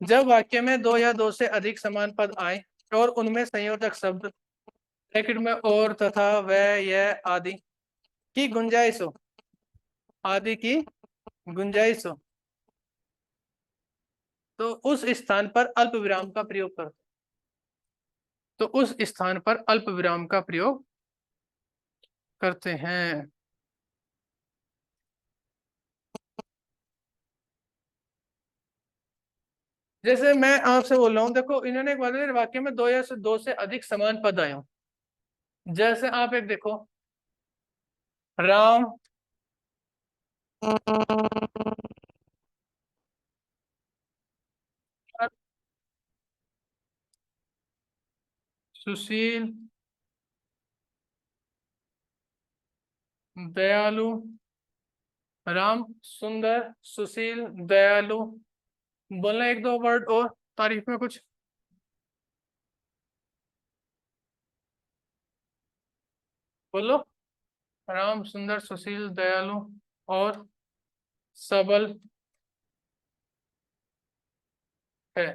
जब वाक्य में 2 या 2 से अधिक समान पद आए और उनमें संयोजक शब्द, ब्रैकेट में और, तथा, वह, यह, आदि की गुंजाइश हो, आदि की गुंजाइश हो, तो उस स्थान पर अल्प विराम का प्रयोग करते, तो उस स्थान पर अल्प विराम का प्रयोग करते हैं। जैसे मैं आपसे बोल रहा हूँ, देखो इन्होंने एक बात वाक्य में 2 या 2 से अधिक समान पद आए हो, जैसे आप एक देखो, राम सुशील दयालु, राम सुंदर सुशील दयालु। बोलना 1 2 वर्ड और तारीफ में कुछ बोलो। राम सुंदर सुशील दयालु और सबल है।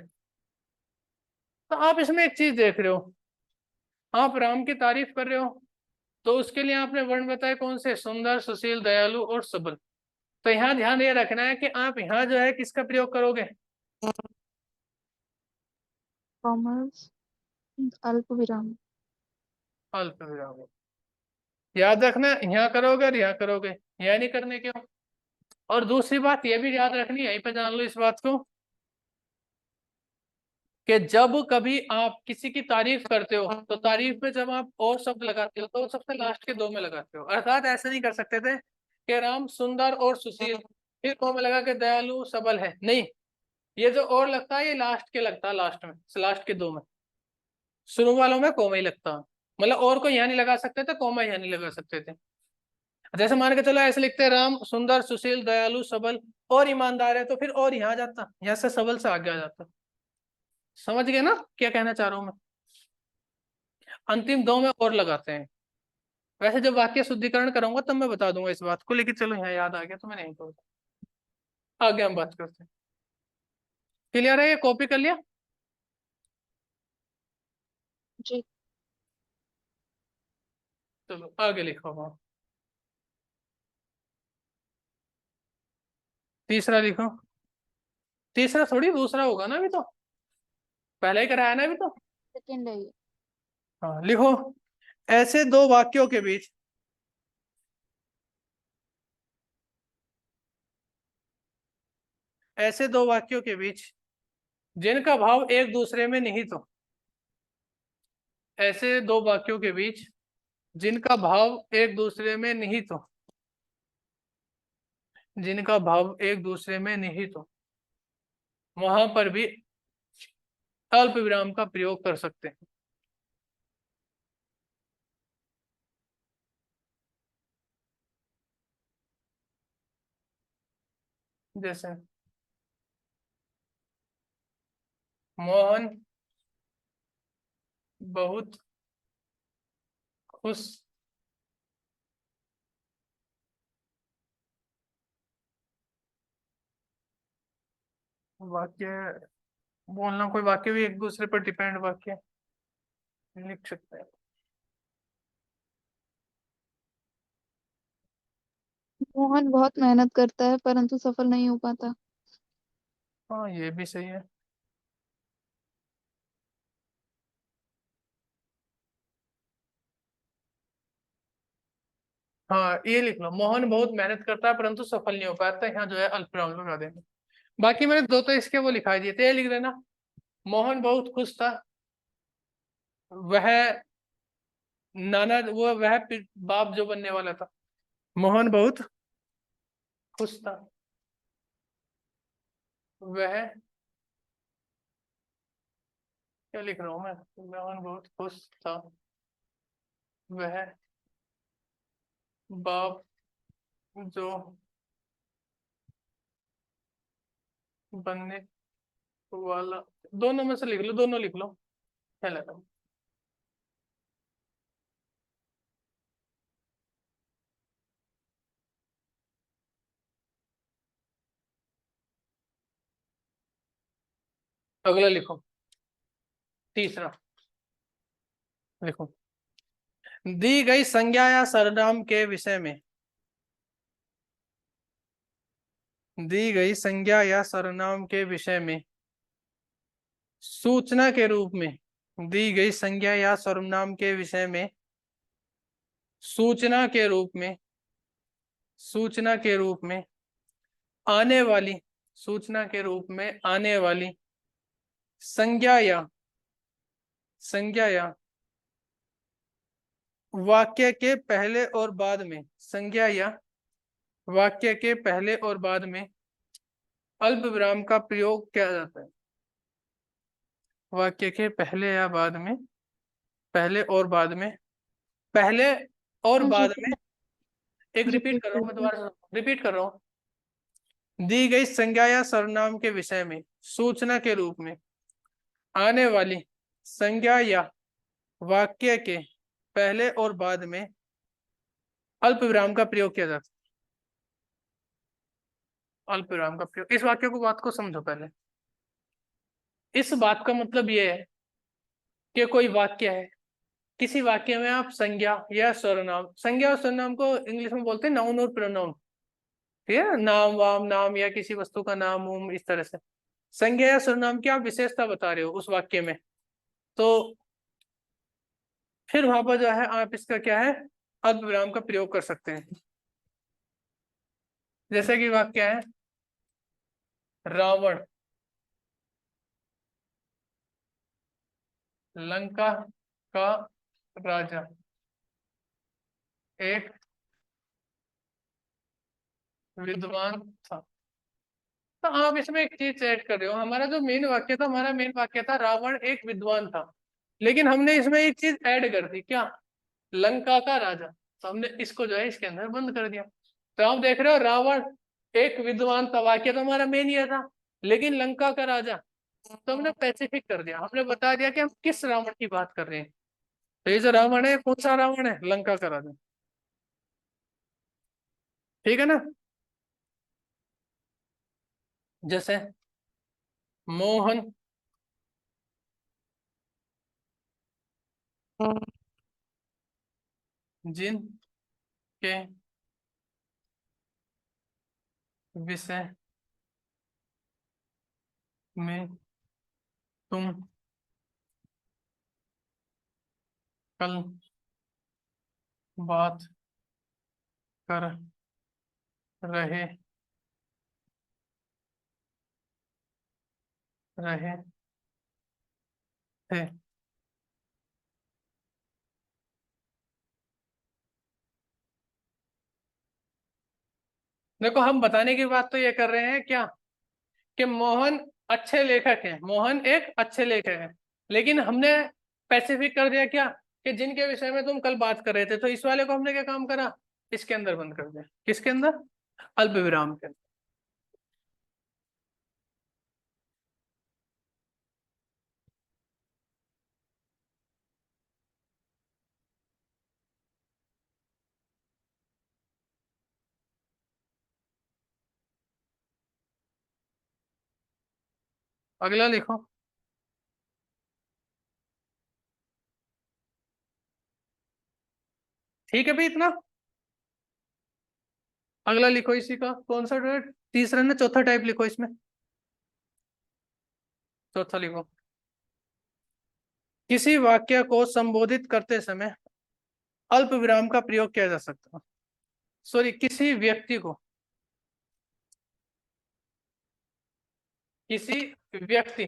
तो आप इसमें एक चीज देख रहे हो, आप राम की तारीफ कर रहे हो, तो उसके लिए आपने वर्ण बताए कौन से, सुंदर सुशील दयालु और सबल। तो यहाँ ध्यान ये रखना है कि आप यहाँ जो है किसका प्रयोग करोगे, कॉमर्स अल्प विराम। अल्प विराम। याद रखना, यहाँ करोगे और यहाँ करोगे, यहाँ नहीं करने क्यों। और दूसरी बात ये भी याद रखनी, यहीं पे जान लो इस बात को, कि जब कभी आप किसी की तारीफ करते हो तो तारीफ में जब आप और शब्द लगाते हो तो सबसे लास्ट के दो में लगाते हो। अर्थात ऐसे नहीं कर सकते थे कि राम सुंदर और सुशील फिर दो में लगा के दयालु सबल है, नहीं, ये जो और लगता है ये लास्ट के लगता है, लास्ट में, लास्ट के दो में। शुरू वालों में कोमा ही लगता है, मतलब और को यहाँ नहीं लगा सकते थे, कोमा यहाँ नहीं लगा सकते थे। जैसे मान के चलो ऐसे लिखते हैं राम सुंदर सुशील दयालु सबल और ईमानदार है, तो फिर और यहाँ जाता, यहाँ से सबल से आगे आ जाता। समझ गए ना क्या कहना चाह रहा हूं मैं? अंतिम दो में और लगाते हैं। वैसे जब वाक्य शुद्धिकरण करूंगा तब मैं बता दूंगा इस बात को, लेकिन चलो यहाँ याद आ गया तो मैं नहीं कहूँगा। आगे हम बात करते हैं। क्लियर है? ये कॉपी कर लिया? जी। चलो आगे लिखो। हाँ तीसरा लिखो। तीसरा थोड़ी दूसरा होगा ना, अभी तो पहले ही कराया ना अभी तो। सेकंड है ये। हाँ लिखो। ऐसे दो वाक्यों के बीच ऐसे दो वाक्यों के बीच जिनका भाव एक दूसरे में निहित हो। ऐसे दो वाक्यों के बीच जिनका भाव एक दूसरे में निहित हो, जिनका भाव एक दूसरे में निहित हो, वहां पर भी अल्प विराम का प्रयोग कर सकते हैं। जैसे मोहन बहुत खुश वाक्य बोलना, कोई वाक्य भी एक दूसरे पर डिपेंड वाक्य लिख सकते हैं। मोहन बहुत मेहनत करता है परंतु सफल नहीं हो पाता। हाँ ये भी सही है। हाँ ये लिख लो, मोहन बहुत मेहनत करता है परंतु सफल नहीं हो पाता, यहाँ जो है अल्पविराम लगा देंगे। बाकी मैंने दो तो इसके वो लिखा दिए थे, ये लिख देना। मोहन बहुत खुश था, वह नाना वो वह बाप जो बनने वाला था। मोहन बहुत खुश था, वह, क्या लिख रहा हूँ मैं, मोहन बहुत खुश था, वह बाप जो बनने वाला। दोनों में से लिख लो, दोनों लिख लो, क्या लगा। अगला लिखो, तीसरा लिखो। दी गई संज्ञा या सर्वनाम के विषय में, दी गई संज्ञा या सर्वनाम के विषय में सूचना के रूप में, दी गई संज्ञा या सर्वनाम के विषय में सूचना के रूप में, सूचना के रूप में आने वाली, सूचना के रूप में आने वाली संज्ञा या वाक्य के पहले और बाद में, संज्ञा या वाक्य के पहले और बाद में अल्प विराम का प्रयोग किया जाता है। वाक्य के पहले या बाद में, पहले और बाद में, पहले और बाद में, एक रिपीट कर रहा हूँ मैं, दोबारा रिपीट कर रहा हूँ। दी गई संज्ञा या सर्वनाम के विषय में सूचना के रूप में आने वाली संज्ञा या वाक्य के पहले और बाद में अल्प विराम का प्रयोग किया जाता है। अल्प विराम का प्रयोग, इस वाक्य को, बात को समझो पहले। इस बात का मतलब ये है कि कोई वाक्य है, किसी वाक्य में आप संज्ञा या सर्वनाम, संज्ञा और सर्वनाम को इंग्लिश में बोलते हैं नाउन और प्रोनाउन, ठीक है, नाम वाम, नाम या किसी वस्तु का नाम उम, इस तरह से संज्ञा या सर्वनाम की आप विशेषता बता रहे हो उस वाक्य में, तो फिर वहां पर जो है आप इसका क्या है, अल्प विराम का प्रयोग कर सकते हैं। जैसे कि वाक्य है रावण लंका का राजा एक विद्वान था। तो आप इसमें एक चीज ऐड कर रहे हो, हमारा जो मेन वाक्य था, हमारा मेन वाक्य था रावण एक विद्वान था, लेकिन हमने इसमें एक चीज ऐड कर दी, क्या? लंका का राजा। तो हमने इसको जो है इसके अंदर बंद कर दिया। तो आप देख रहे हो रावण एक विद्वान था, वाक्य तो हमारा मेन ये था, लेकिन लंका का राजा तो हमने स्पेसिफिक कर दिया, हमने बता दिया कि हम किस रावण की बात कर रहे हैं। तो ये जो रावण है कौन सा रावण है? लंका का राजा। ठीक है ना? जैसे मोहन जिन के विषय में तुम कल बात कर रहे रहे थे, देखो हम बताने की बात तो ये कर रहे हैं क्या, कि मोहन अच्छे लेखक हैं, मोहन एक अच्छे लेखक हैं, लेकिन हमने स्पेसिफिक कर दिया क्या, कि जिनके विषय में तुम कल बात कर रहे थे। तो इस वाले को हमने क्या काम करा, इसके अंदर बंद कर दिया। किसके अंदर? अल्प विराम के अंदर। अगला लिखो। ठीक है भाई इतना। अगला लिखो, इसी का कौन सा तीसरा ना चौथा टाइप लिखो इसमें, चौथा लिखो। किसी वाक्य को संबोधित करते समय अल्प विराम का प्रयोग किया जा सकता है। सॉरी, किसी व्यक्ति को, किसी व्यक्ति,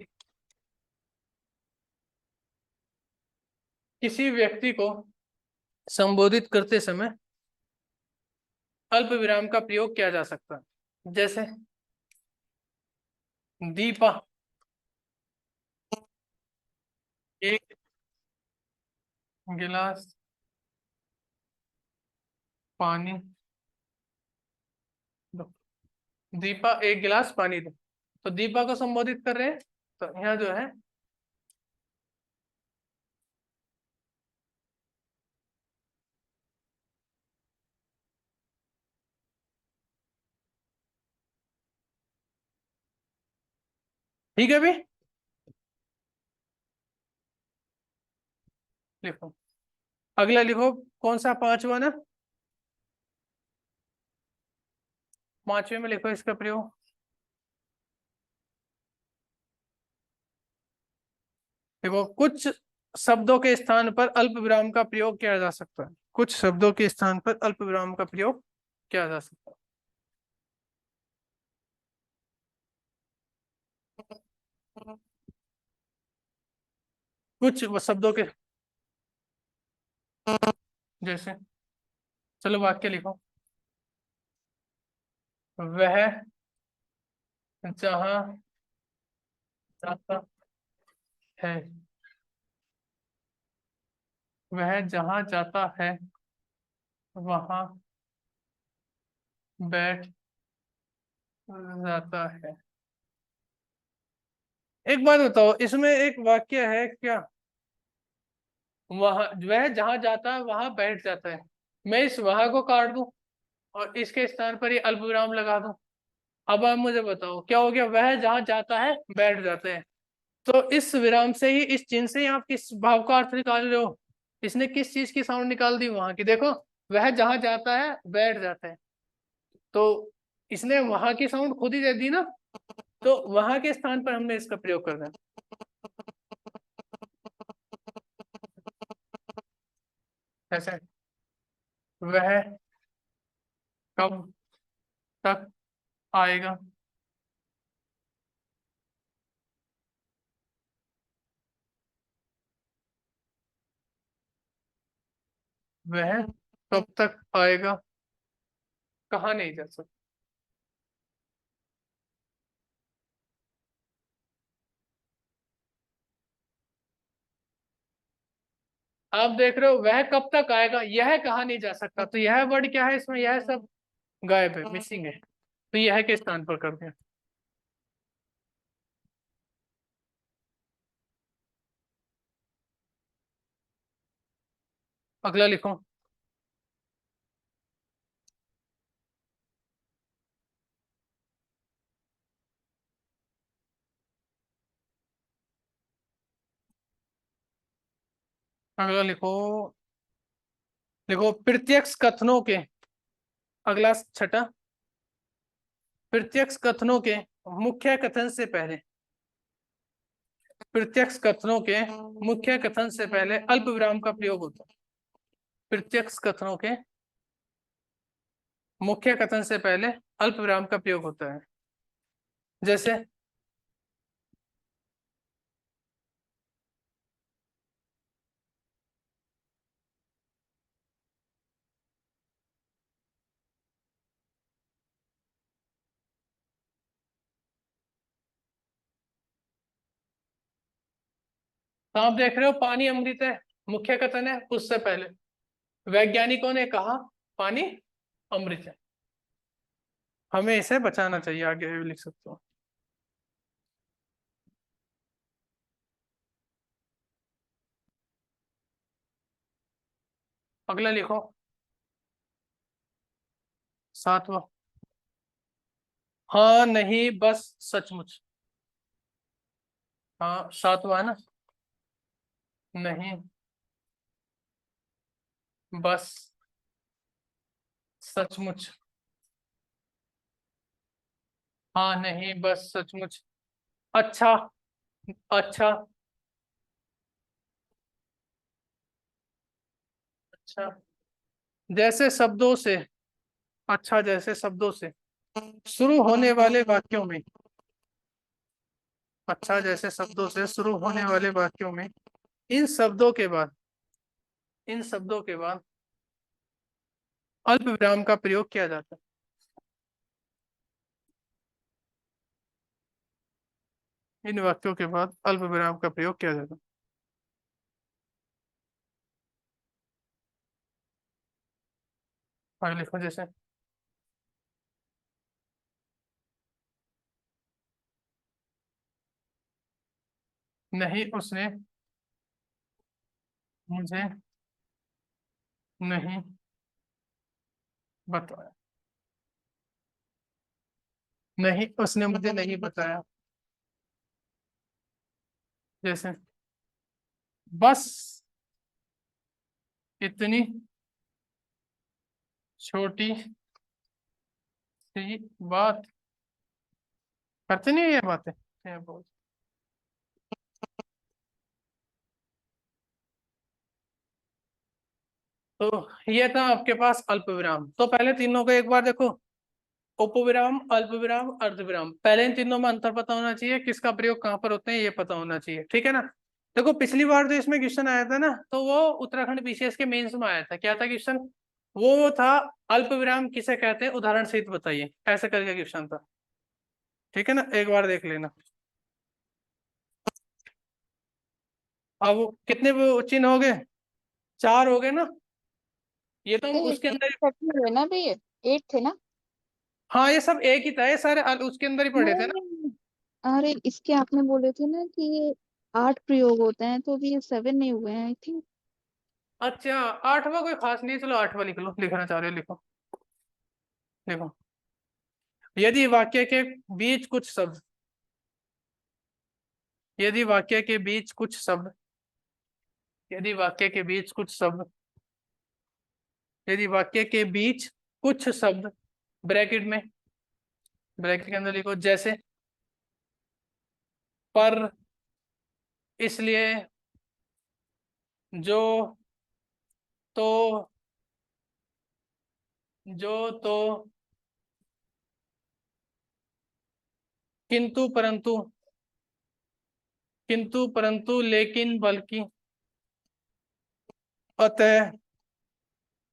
किसी व्यक्ति को संबोधित करते समय अल्प विराम का प्रयोग किया जा सकता है। जैसे दीपा एक गिलास पानी दो। दीपा एक गिलास पानी दो। तो दीपा को संबोधित कर रहे हैं, तो यहाँ जो है ठीक है भी, लिखो। अगला लिखो, कौन सा पांचवा ना, पांचवे में लिखो इसका प्रयोग। देखो, कुछ शब्दों के स्थान पर अल्प विराम का प्रयोग किया जा सकता है, कुछ शब्दों के स्थान पर अल्प विराम का प्रयोग किया जा सकता है। कुछ शब्दों के, जैसे चलो वाक्य लिखो। वह जहां जाता है, वह जहां जाता है वहां बैठ जाता है। एक बात बताओ, इसमें एक वाक्य है क्या, वहां, वह जहां जाता है वहां बैठ जाता है। मैं इस वहां को काट दूं और इसके स्थान पर ये अल्प विराम लगा दूं। अब आप मुझे बताओ क्या हो गया, वह जहां जाता है बैठ जाते हैं। तो इस विराम से ही, इस चिन्ह से ही आप किस भाव का अर्थ निकाल रहे हो? इसने किस चीज की साउंड निकाल दी वहां की, देखो वह जहां जाता है बैठ जाता है, तो इसने वहां की साउंड खुद ही दे दी ना। तो वहां के स्थान पर हमने इसका प्रयोग करना है। ऐसे वह कब तक आएगा, वह कब तक आएगा, कहा नहीं जा सकता। आप देख रहे हो वह कब तक आएगा, यह कहा नहीं जा सकता, तो यह वर्ड क्या है इसमें, यह सब गायब है, मिसिंग है, तो यह के स्थान पर कर दिया। अगला लिखो। अगला लिखो, लिखो प्रत्यक्ष कथनों के, अगला छठा, प्रत्यक्ष कथनों के मुख्य कथन से पहले, प्रत्यक्ष कथनों के मुख्य कथन से पहले अल्प विराम का प्रयोग होता है। प्रत्यक्ष कथनों के मुख्य कथन से पहले अल्प विराम का प्रयोग होता है। जैसे तो आप देख रहे हो पानी अमृत है, मुख्य कथन है, उससे पहले वैज्ञानिकों ने कहा पानी अमृत है, हमें इसे बचाना चाहिए, आगे भी लिख सकते हो। अगला लिखो, सातवां, हाँ नहीं बस सचमुच, हाँ सातवां है ना, नहीं बस सचमुच, हाँ नहीं बस सचमुच, अच्छा, अच्छा, अच्छा जैसे शब्दों से, अच्छा जैसे शब्दों से शुरू होने वाले वाक्यों में, अच्छा जैसे शब्दों से शुरू होने वाले वाक्यों में इन शब्दों के बाद, इन शब्दों के बाद अल्प विराम का प्रयोग किया जाता है। इन वाक्यों के बाद अल्प विराम का प्रयोग किया जाता है। आगे लिखो, जैसे नहीं उसने मुझे नहीं बताया, नहीं उसने मुझे नहीं बताया। जैसे बस इतनी छोटी सी बात, करते नहीं है ये बातें, ये बहुत। तो ये था आपके पास अल्प विराम। तो पहले तीनों को एक बार देखो, उपविराम, अल्प विराम, अर्धविराम, पहले इन तीनों में अंतर पता होना चाहिए, किसका प्रयोग कहाँ पर होते हैं ये पता होना चाहिए, ठीक है ना। देखो पिछली बार जो इसमें क्वेश्चन आया था ना, तो वो उत्तराखंड बीसीएस के मेंस में आया था, क्या था क्वेश्चन, वो था अल्प विराम किसे कहते हैं, उदाहरण सहित बताइए, ऐसे करके क्वेश्चन था, ठीक है ना, एक बार देख लेना। अब कितने वो चिन्ह हो गए, चार हो गए ना, ये तो हम ये उसके अंदर, छठी है ना भैया, 8 थे ना। हाँ ये सब एक ही था, ये सारे उसके अंदर ही पढ़े थे नहीं ना। नहीं, अरे इसके आपने बोले थे ना कि ये 8 प्रयोग होते हैं, तो अभी ये 7 नहीं हुए हैं आई थिंक। अच्छा आठवां कोई खास नहीं है, चलो आठवां लिख लो, लिखना चाह रहे हो लिखो, लिखो। यदि वाक्य के बीच कुछ शब्द, यदि वाक्य के बीच कुछ शब्द, यदि वाक्य के बीच कुछ शब्द, यदि वाक्य के बीच कुछ शब्द, ब्रैकेट में, ब्रैकेट के अंदर लिखो, जैसे पर, इसलिए, जो, तो, जो, तो, किंतु परंतु, किंतु परंतु, लेकिन, बल्कि, अतः,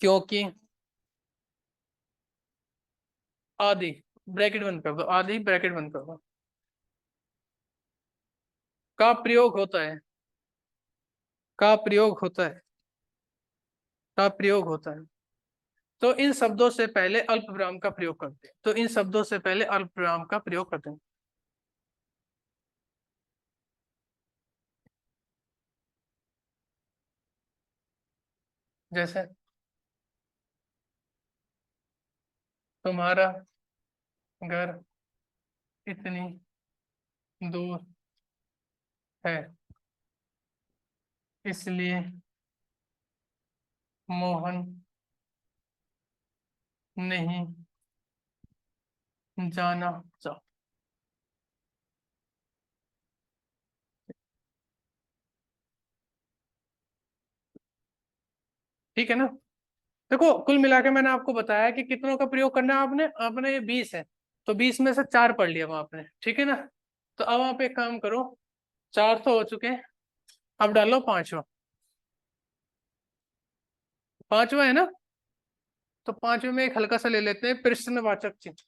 क्योंकि आदि, ब्रैकेट बंद कर दो, आदि ब्रैकेट बंद कर दो, का प्रयोग होता है, का प्रयोग होता है, का प्रयोग होता है। तो इन शब्दों से पहले अल्प विराम का प्रयोग करते हैं, तो इन शब्दों से पहले अल्प विराम का प्रयोग करते हैं। जैसे तुम्हारा घर इतनी दूर है, इसलिए मोहन नहीं जाना चाहता। ठीक है ना। देखो कुल मिला के मैंने आपको बताया कि कितनों का प्रयोग करना है आपने, आपने ये 20 है, तो 20 में से 4 पढ़ लिया वहां आपने, ठीक है ना। तो अब आप एक काम करो, 4 तो हो चुके हैं, अब डालो 5वां, 5वां है ना। तो 5वें में एक हल्का सा ले लेते हैं, प्रश्नवाचक चिन्ह।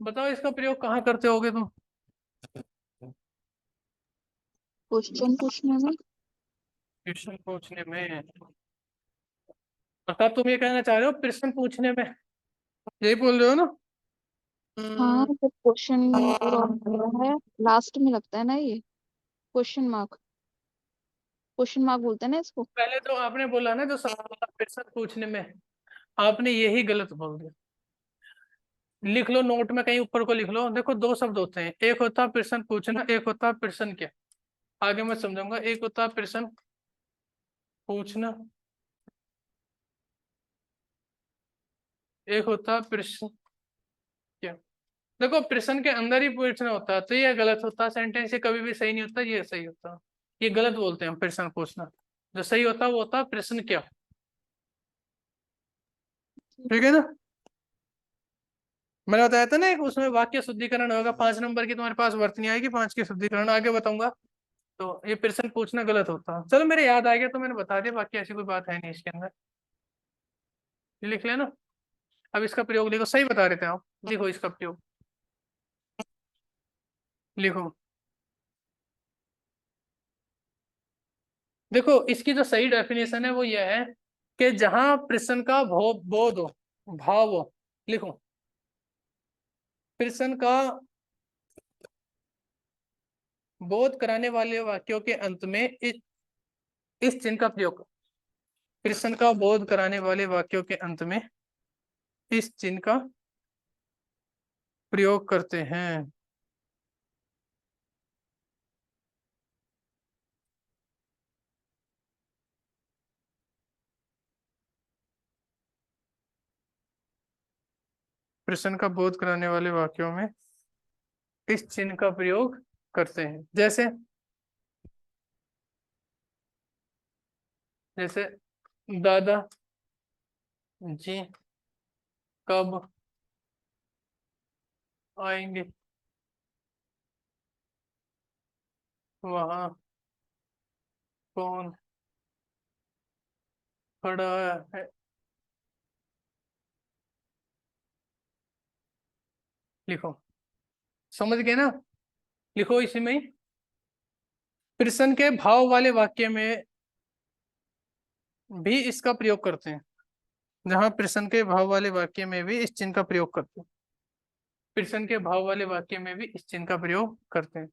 बताओ इसका प्रयोग कहाँ करते होगे तुम? क्वेश्चन पूछने में। क्वेश्चन पूछने में। अर्थात तुम ये कहना चाह रहे हो प्रश्न पूछने में, यही बोल रहे हो ना? हाँ, जब क्वेश्चन है लास्ट में लगता है ना ये क्वेश्चन मार्क, क्वेश्चन मार्क बोलते हैं ना इसको। पहले तो आपने बोला ना जो सवाल प्रश्न पूछने में, आपने यही गलत बोल दिया। लिख लो नोट में कहीं ऊपर को लिख लो। देखो 2 शब्द होते हैं, एक होता है प्रश्न पूछना, एक होता है प्रश्न क्या। आगे मैं समझाऊंगा। एक होता है प्रश्न पूछना, एक होता है प्रश्न क्या। देखो प्रश्न के अंदर ही पूछना होता है, तो ये गलत होता है, सेंटेंस ये कभी भी सही नहीं होता, ये सही होता है। ये गलत बोलते हैं हम प्रश्न पूछना, जो सही होता है वो होता है प्रश्न क्या। ठीक है ना। मैंने बताया था ना एक उसमें वाक्य शुद्धिकरण होगा, 5 नंबर की तुम्हारे पास वर्तनी आएगी, 5 की शुद्धिकरण आगे बताऊंगा। तो ये प्रश्न पूछना गलत होता है। चलो मेरे याद आ गया तो मैंने बता दिया, बाकी ऐसी कोई बात है नहीं इसके अंदर। ये लिख लेना। अब इसका प्रयोग लिखो, सही बता रहे थे आप, लिखो इसका प्रयोग, लिखो। देखो इसकी जो सही डेफिनेशन है वो ये है कि जहां प्रश्न का बोध हो, भाव हो, लिखो प्रश्न का बोध कराने वाले वाक्यों के अंत में इस चिन्ह का प्रयोग, प्रश्न का बोध कराने वाले वाक्यों के अंत में इस चिन्ह का प्रयोग करते हैं। प्रश्न का बोध कराने वाले वाक्यों में इस चिन्ह का प्रयोग करते हैं। जैसे जैसे दादा जी कब आएंगे, वहां कौन खड़ा है। लिखो, समझ गए ना। लिखो इसी में ही प्रश्न के भाव वाले वाक्य में भी इसका प्रयोग करते हैं, जहां प्रश्न के भाव वाले वाक्य में भी इस चिन्ह का प्रयोग करते हैं, प्रश्न के भाव वाले वाक्य में भी इस चिन्ह का प्रयोग करते हैं।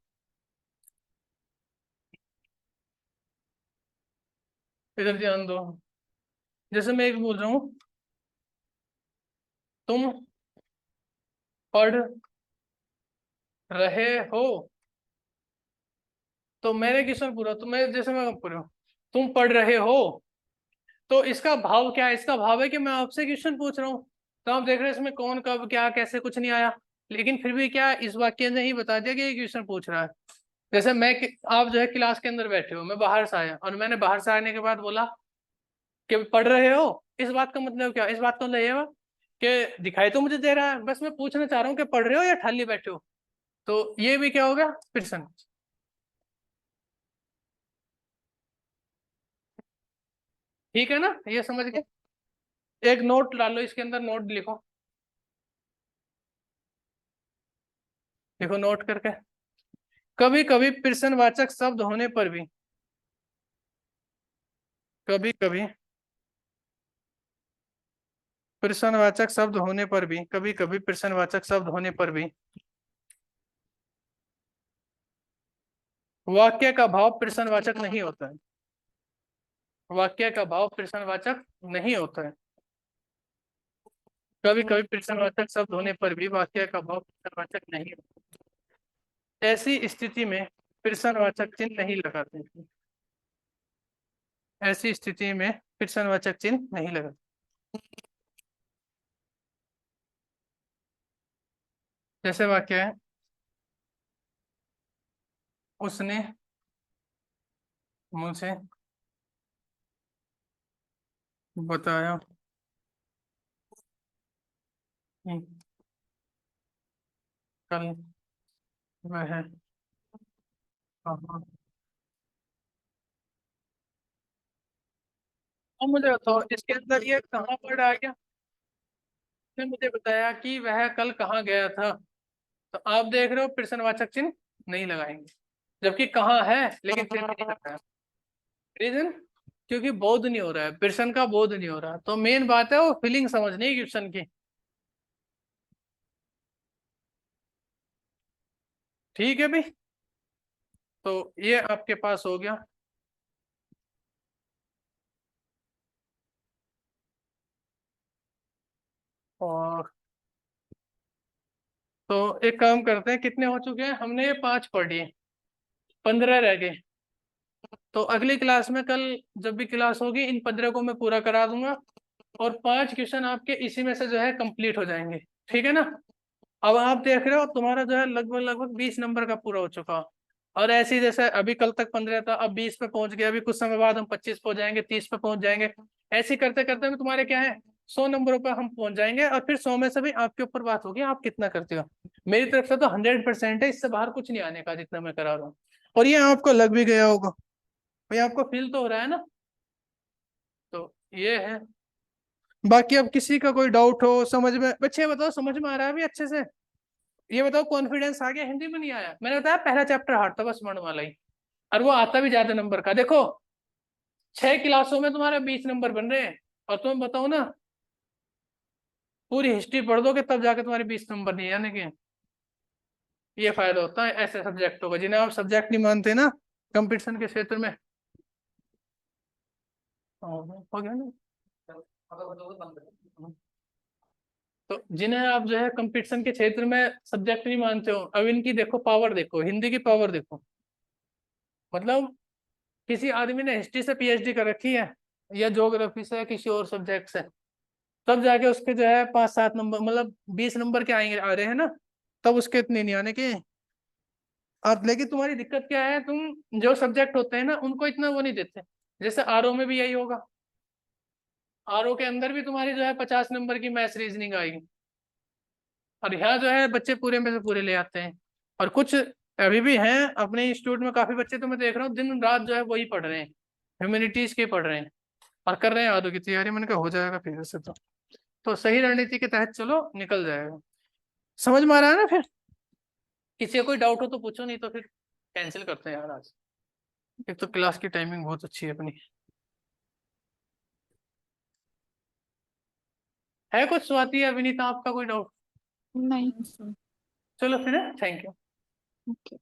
इधर ध्यान दो। जैसे मैं एक बोल रहा हूं, तुम पढ़ रहे हो, तो मैंने क्वेश्चन पूछा, तो मैं जैसे मैं पूछ रहा हूँ तुम पढ़ रहे हो, तो इसका भाव क्या है? इसका भाव है कि मैं आपसे क्वेश्चन पूछ रहा हूँ। तो आप देख रहे हैं इसमें कौन कब क्या कैसे कुछ नहीं आया, लेकिन फिर भी क्या इस वाक्य ने ही बता दिया कि ये क्वेश्चन पूछ रहा है। जैसे आप जो है क्लास के अंदर बैठे हो, मैं बाहर से आया और मैंने बाहर से आने के बाद बोला कि पढ़ रहे हो, इस बात का मतलब क्या, इस बात का मतलब ये हुआ कि दिखाई तो मुझे दे रहा है, बस मैं पूछना चाह रहा हूँ कि पढ़ रहे हो या ठाली बैठे हो। तो ये भी क्या होगा, प्रश्न। ठीक है ना, ये समझ गए। एक नोट डालो, इसके अंदर नोट लिखो, लिखो नोट करके। कभी कभी प्रश्नवाचक शब्द होने पर भी, कभी कभी प्रश्नवाचक शब्द होने पर भी, कभी कभी प्रश्नवाचक शब्द होने पर भी वाक्य का भाव प्रश्नवाचक नहीं होता है। वाक्य का भाव प्रश्नवाचक नहीं होता है। कभी कभी प्रश्नवाचक शब्द होने पर भी वाक्य का भाव प्रश्नवाचक नहीं होता। ऐसी स्थिति में प्रश्नवाचक चिन्ह नहीं लगाते। ऐसी स्थिति में प्रश्नवाचक चिन्ह नहीं लगाते। जैसे वाक्य है, उसने मुझे बताया कि कल वह कहाँ। अब मुझे बताओ, इसके अंदर ये कहाँ वर्ड आ गया। उसने मुझे बताया कि वह कल कहाँ गया था। तो आप देख रहे हो प्रश्नवाचक चिन्ह नहीं लगाएंगे, जबकि कहाँ है लेकिन चिन्ह नहीं लगाया। रीजन, क्योंकि बोध नहीं हो रहा है, प्रश्न का बोध नहीं हो रहा। तो मेन बात है वो फीलिंग समझनी है क्वेश्चन की। ठीक है भाई, तो ये आपके पास हो गया। और तो एक काम करते हैं, कितने हो चुके हैं, हमने ये 5 पढ़ लिए, 15 रह गए। तो अगली क्लास में, कल जब भी क्लास होगी, इन 15 को मैं पूरा करा दूंगा और 5 क्वेश्चन आपके इसी में से जो है कंप्लीट हो जाएंगे। ठीक है ना। अब आप देख रहे हो तुम्हारा जो है लगभग लगभग 20 नंबर का पूरा हो चुका। और ऐसे ही जैसे अभी कल तक 15 था, अब 20 पे पहुंच गया, अभी कुछ समय बाद हम 25 पे हो जाएंगे, 30 पे पहुंच जाएंगे। ऐसे करते करते भी तुम्हारे क्या है, 100 नंबरों पर हम पहुंच जाएंगे। और फिर 100 में से भी आपके ऊपर बात होगी आप कितना करते हो। मेरी तरफ से तो 100% है, इससे बाहर कुछ नहीं आने का जितना मैं करा रहा हूँ। और ये आपको लग भी गया होगा भाई, आपको फील तो हो रहा है ना। तो ये है। बाकी अब किसी का कोई डाउट हो, समझ में, बच्चे बताओ समझ में आ रहा है अभी अच्छे से। ये बताओ कॉन्फिडेंस आ गया, हिंदी में नहीं आया। मैंने बताया पहला चैप्टर हार्ड था बस, वर्णमाला ही। और वो आता भी ज्यादा नंबर का। देखो 6 क्लासों में तुम्हारे 20 नंबर बन रहे हैं, और तुम्हें बताओ ना, पूरी हिस्ट्री पढ़ दोगे तब जाके तुम्हारे 20 नंबर नहीं आने के। ये फायदा होता है ऐसे सब्जेक्टों का जिन्हें आप सब्जेक्ट नहीं मानते ना कंपटीशन के क्षेत्र में। हो गया ना। तो जिन्हें आप जो है कंपटीशन के क्षेत्र में सब्जेक्ट नहीं मानते हो, अब इनकी देखो पावर, देखो हिंदी की पावर देखो। मतलब किसी आदमी ने हिस्ट्री से पीएचडी कर रखी है, या ज्योग्राफी से, किसी और सब्जेक्ट से, तब जाके उसके जो है 5-7 नंबर, मतलब 20 नंबर के आएंगे, आ रहे हैं ना, तब उसके इतने नहीं आने के। और लेकिन तुम्हारी दिक्कत क्या है, तुम जो सब्जेक्ट होते हैं ना उनको इतना वो नहीं देते। जैसे आरओ में भी यही होगा, आरओ के अंदर भी तुम्हारी जो है 50 नंबर की मैथ्स रीजनिंग आएगी। और यहाँ जो है बच्चे पूरे में से पूरे ले आते हैं। और कुछ अभी भी हैं अपने इंस्टीट्यूट में, काफी बच्चे तो मैं देख रहा हूँ दिन रात जो है वही पढ़ रहे हैं, ह्यूमैनिटीज के पढ़ रहे हैं और कर रहे हैं आदो की तैयारी। मैंने कहा हो जाएगा फिर से। तो सही रणनीति के तहत चलो, निकल जाएगा। समझ में आ रहा है ना। फिर किसी का कोई डाउट हो तो पूछो, नहीं तो फिर कैंसिल करते हैं यार आज। एक तो क्लास की टाइमिंग बहुत अच्छी है अपनी। है कुछ स्वाति या विनीता आपका कोई डाउट। नहीं। हाँ, सर। चलो फिर, थैंक यू। ओके।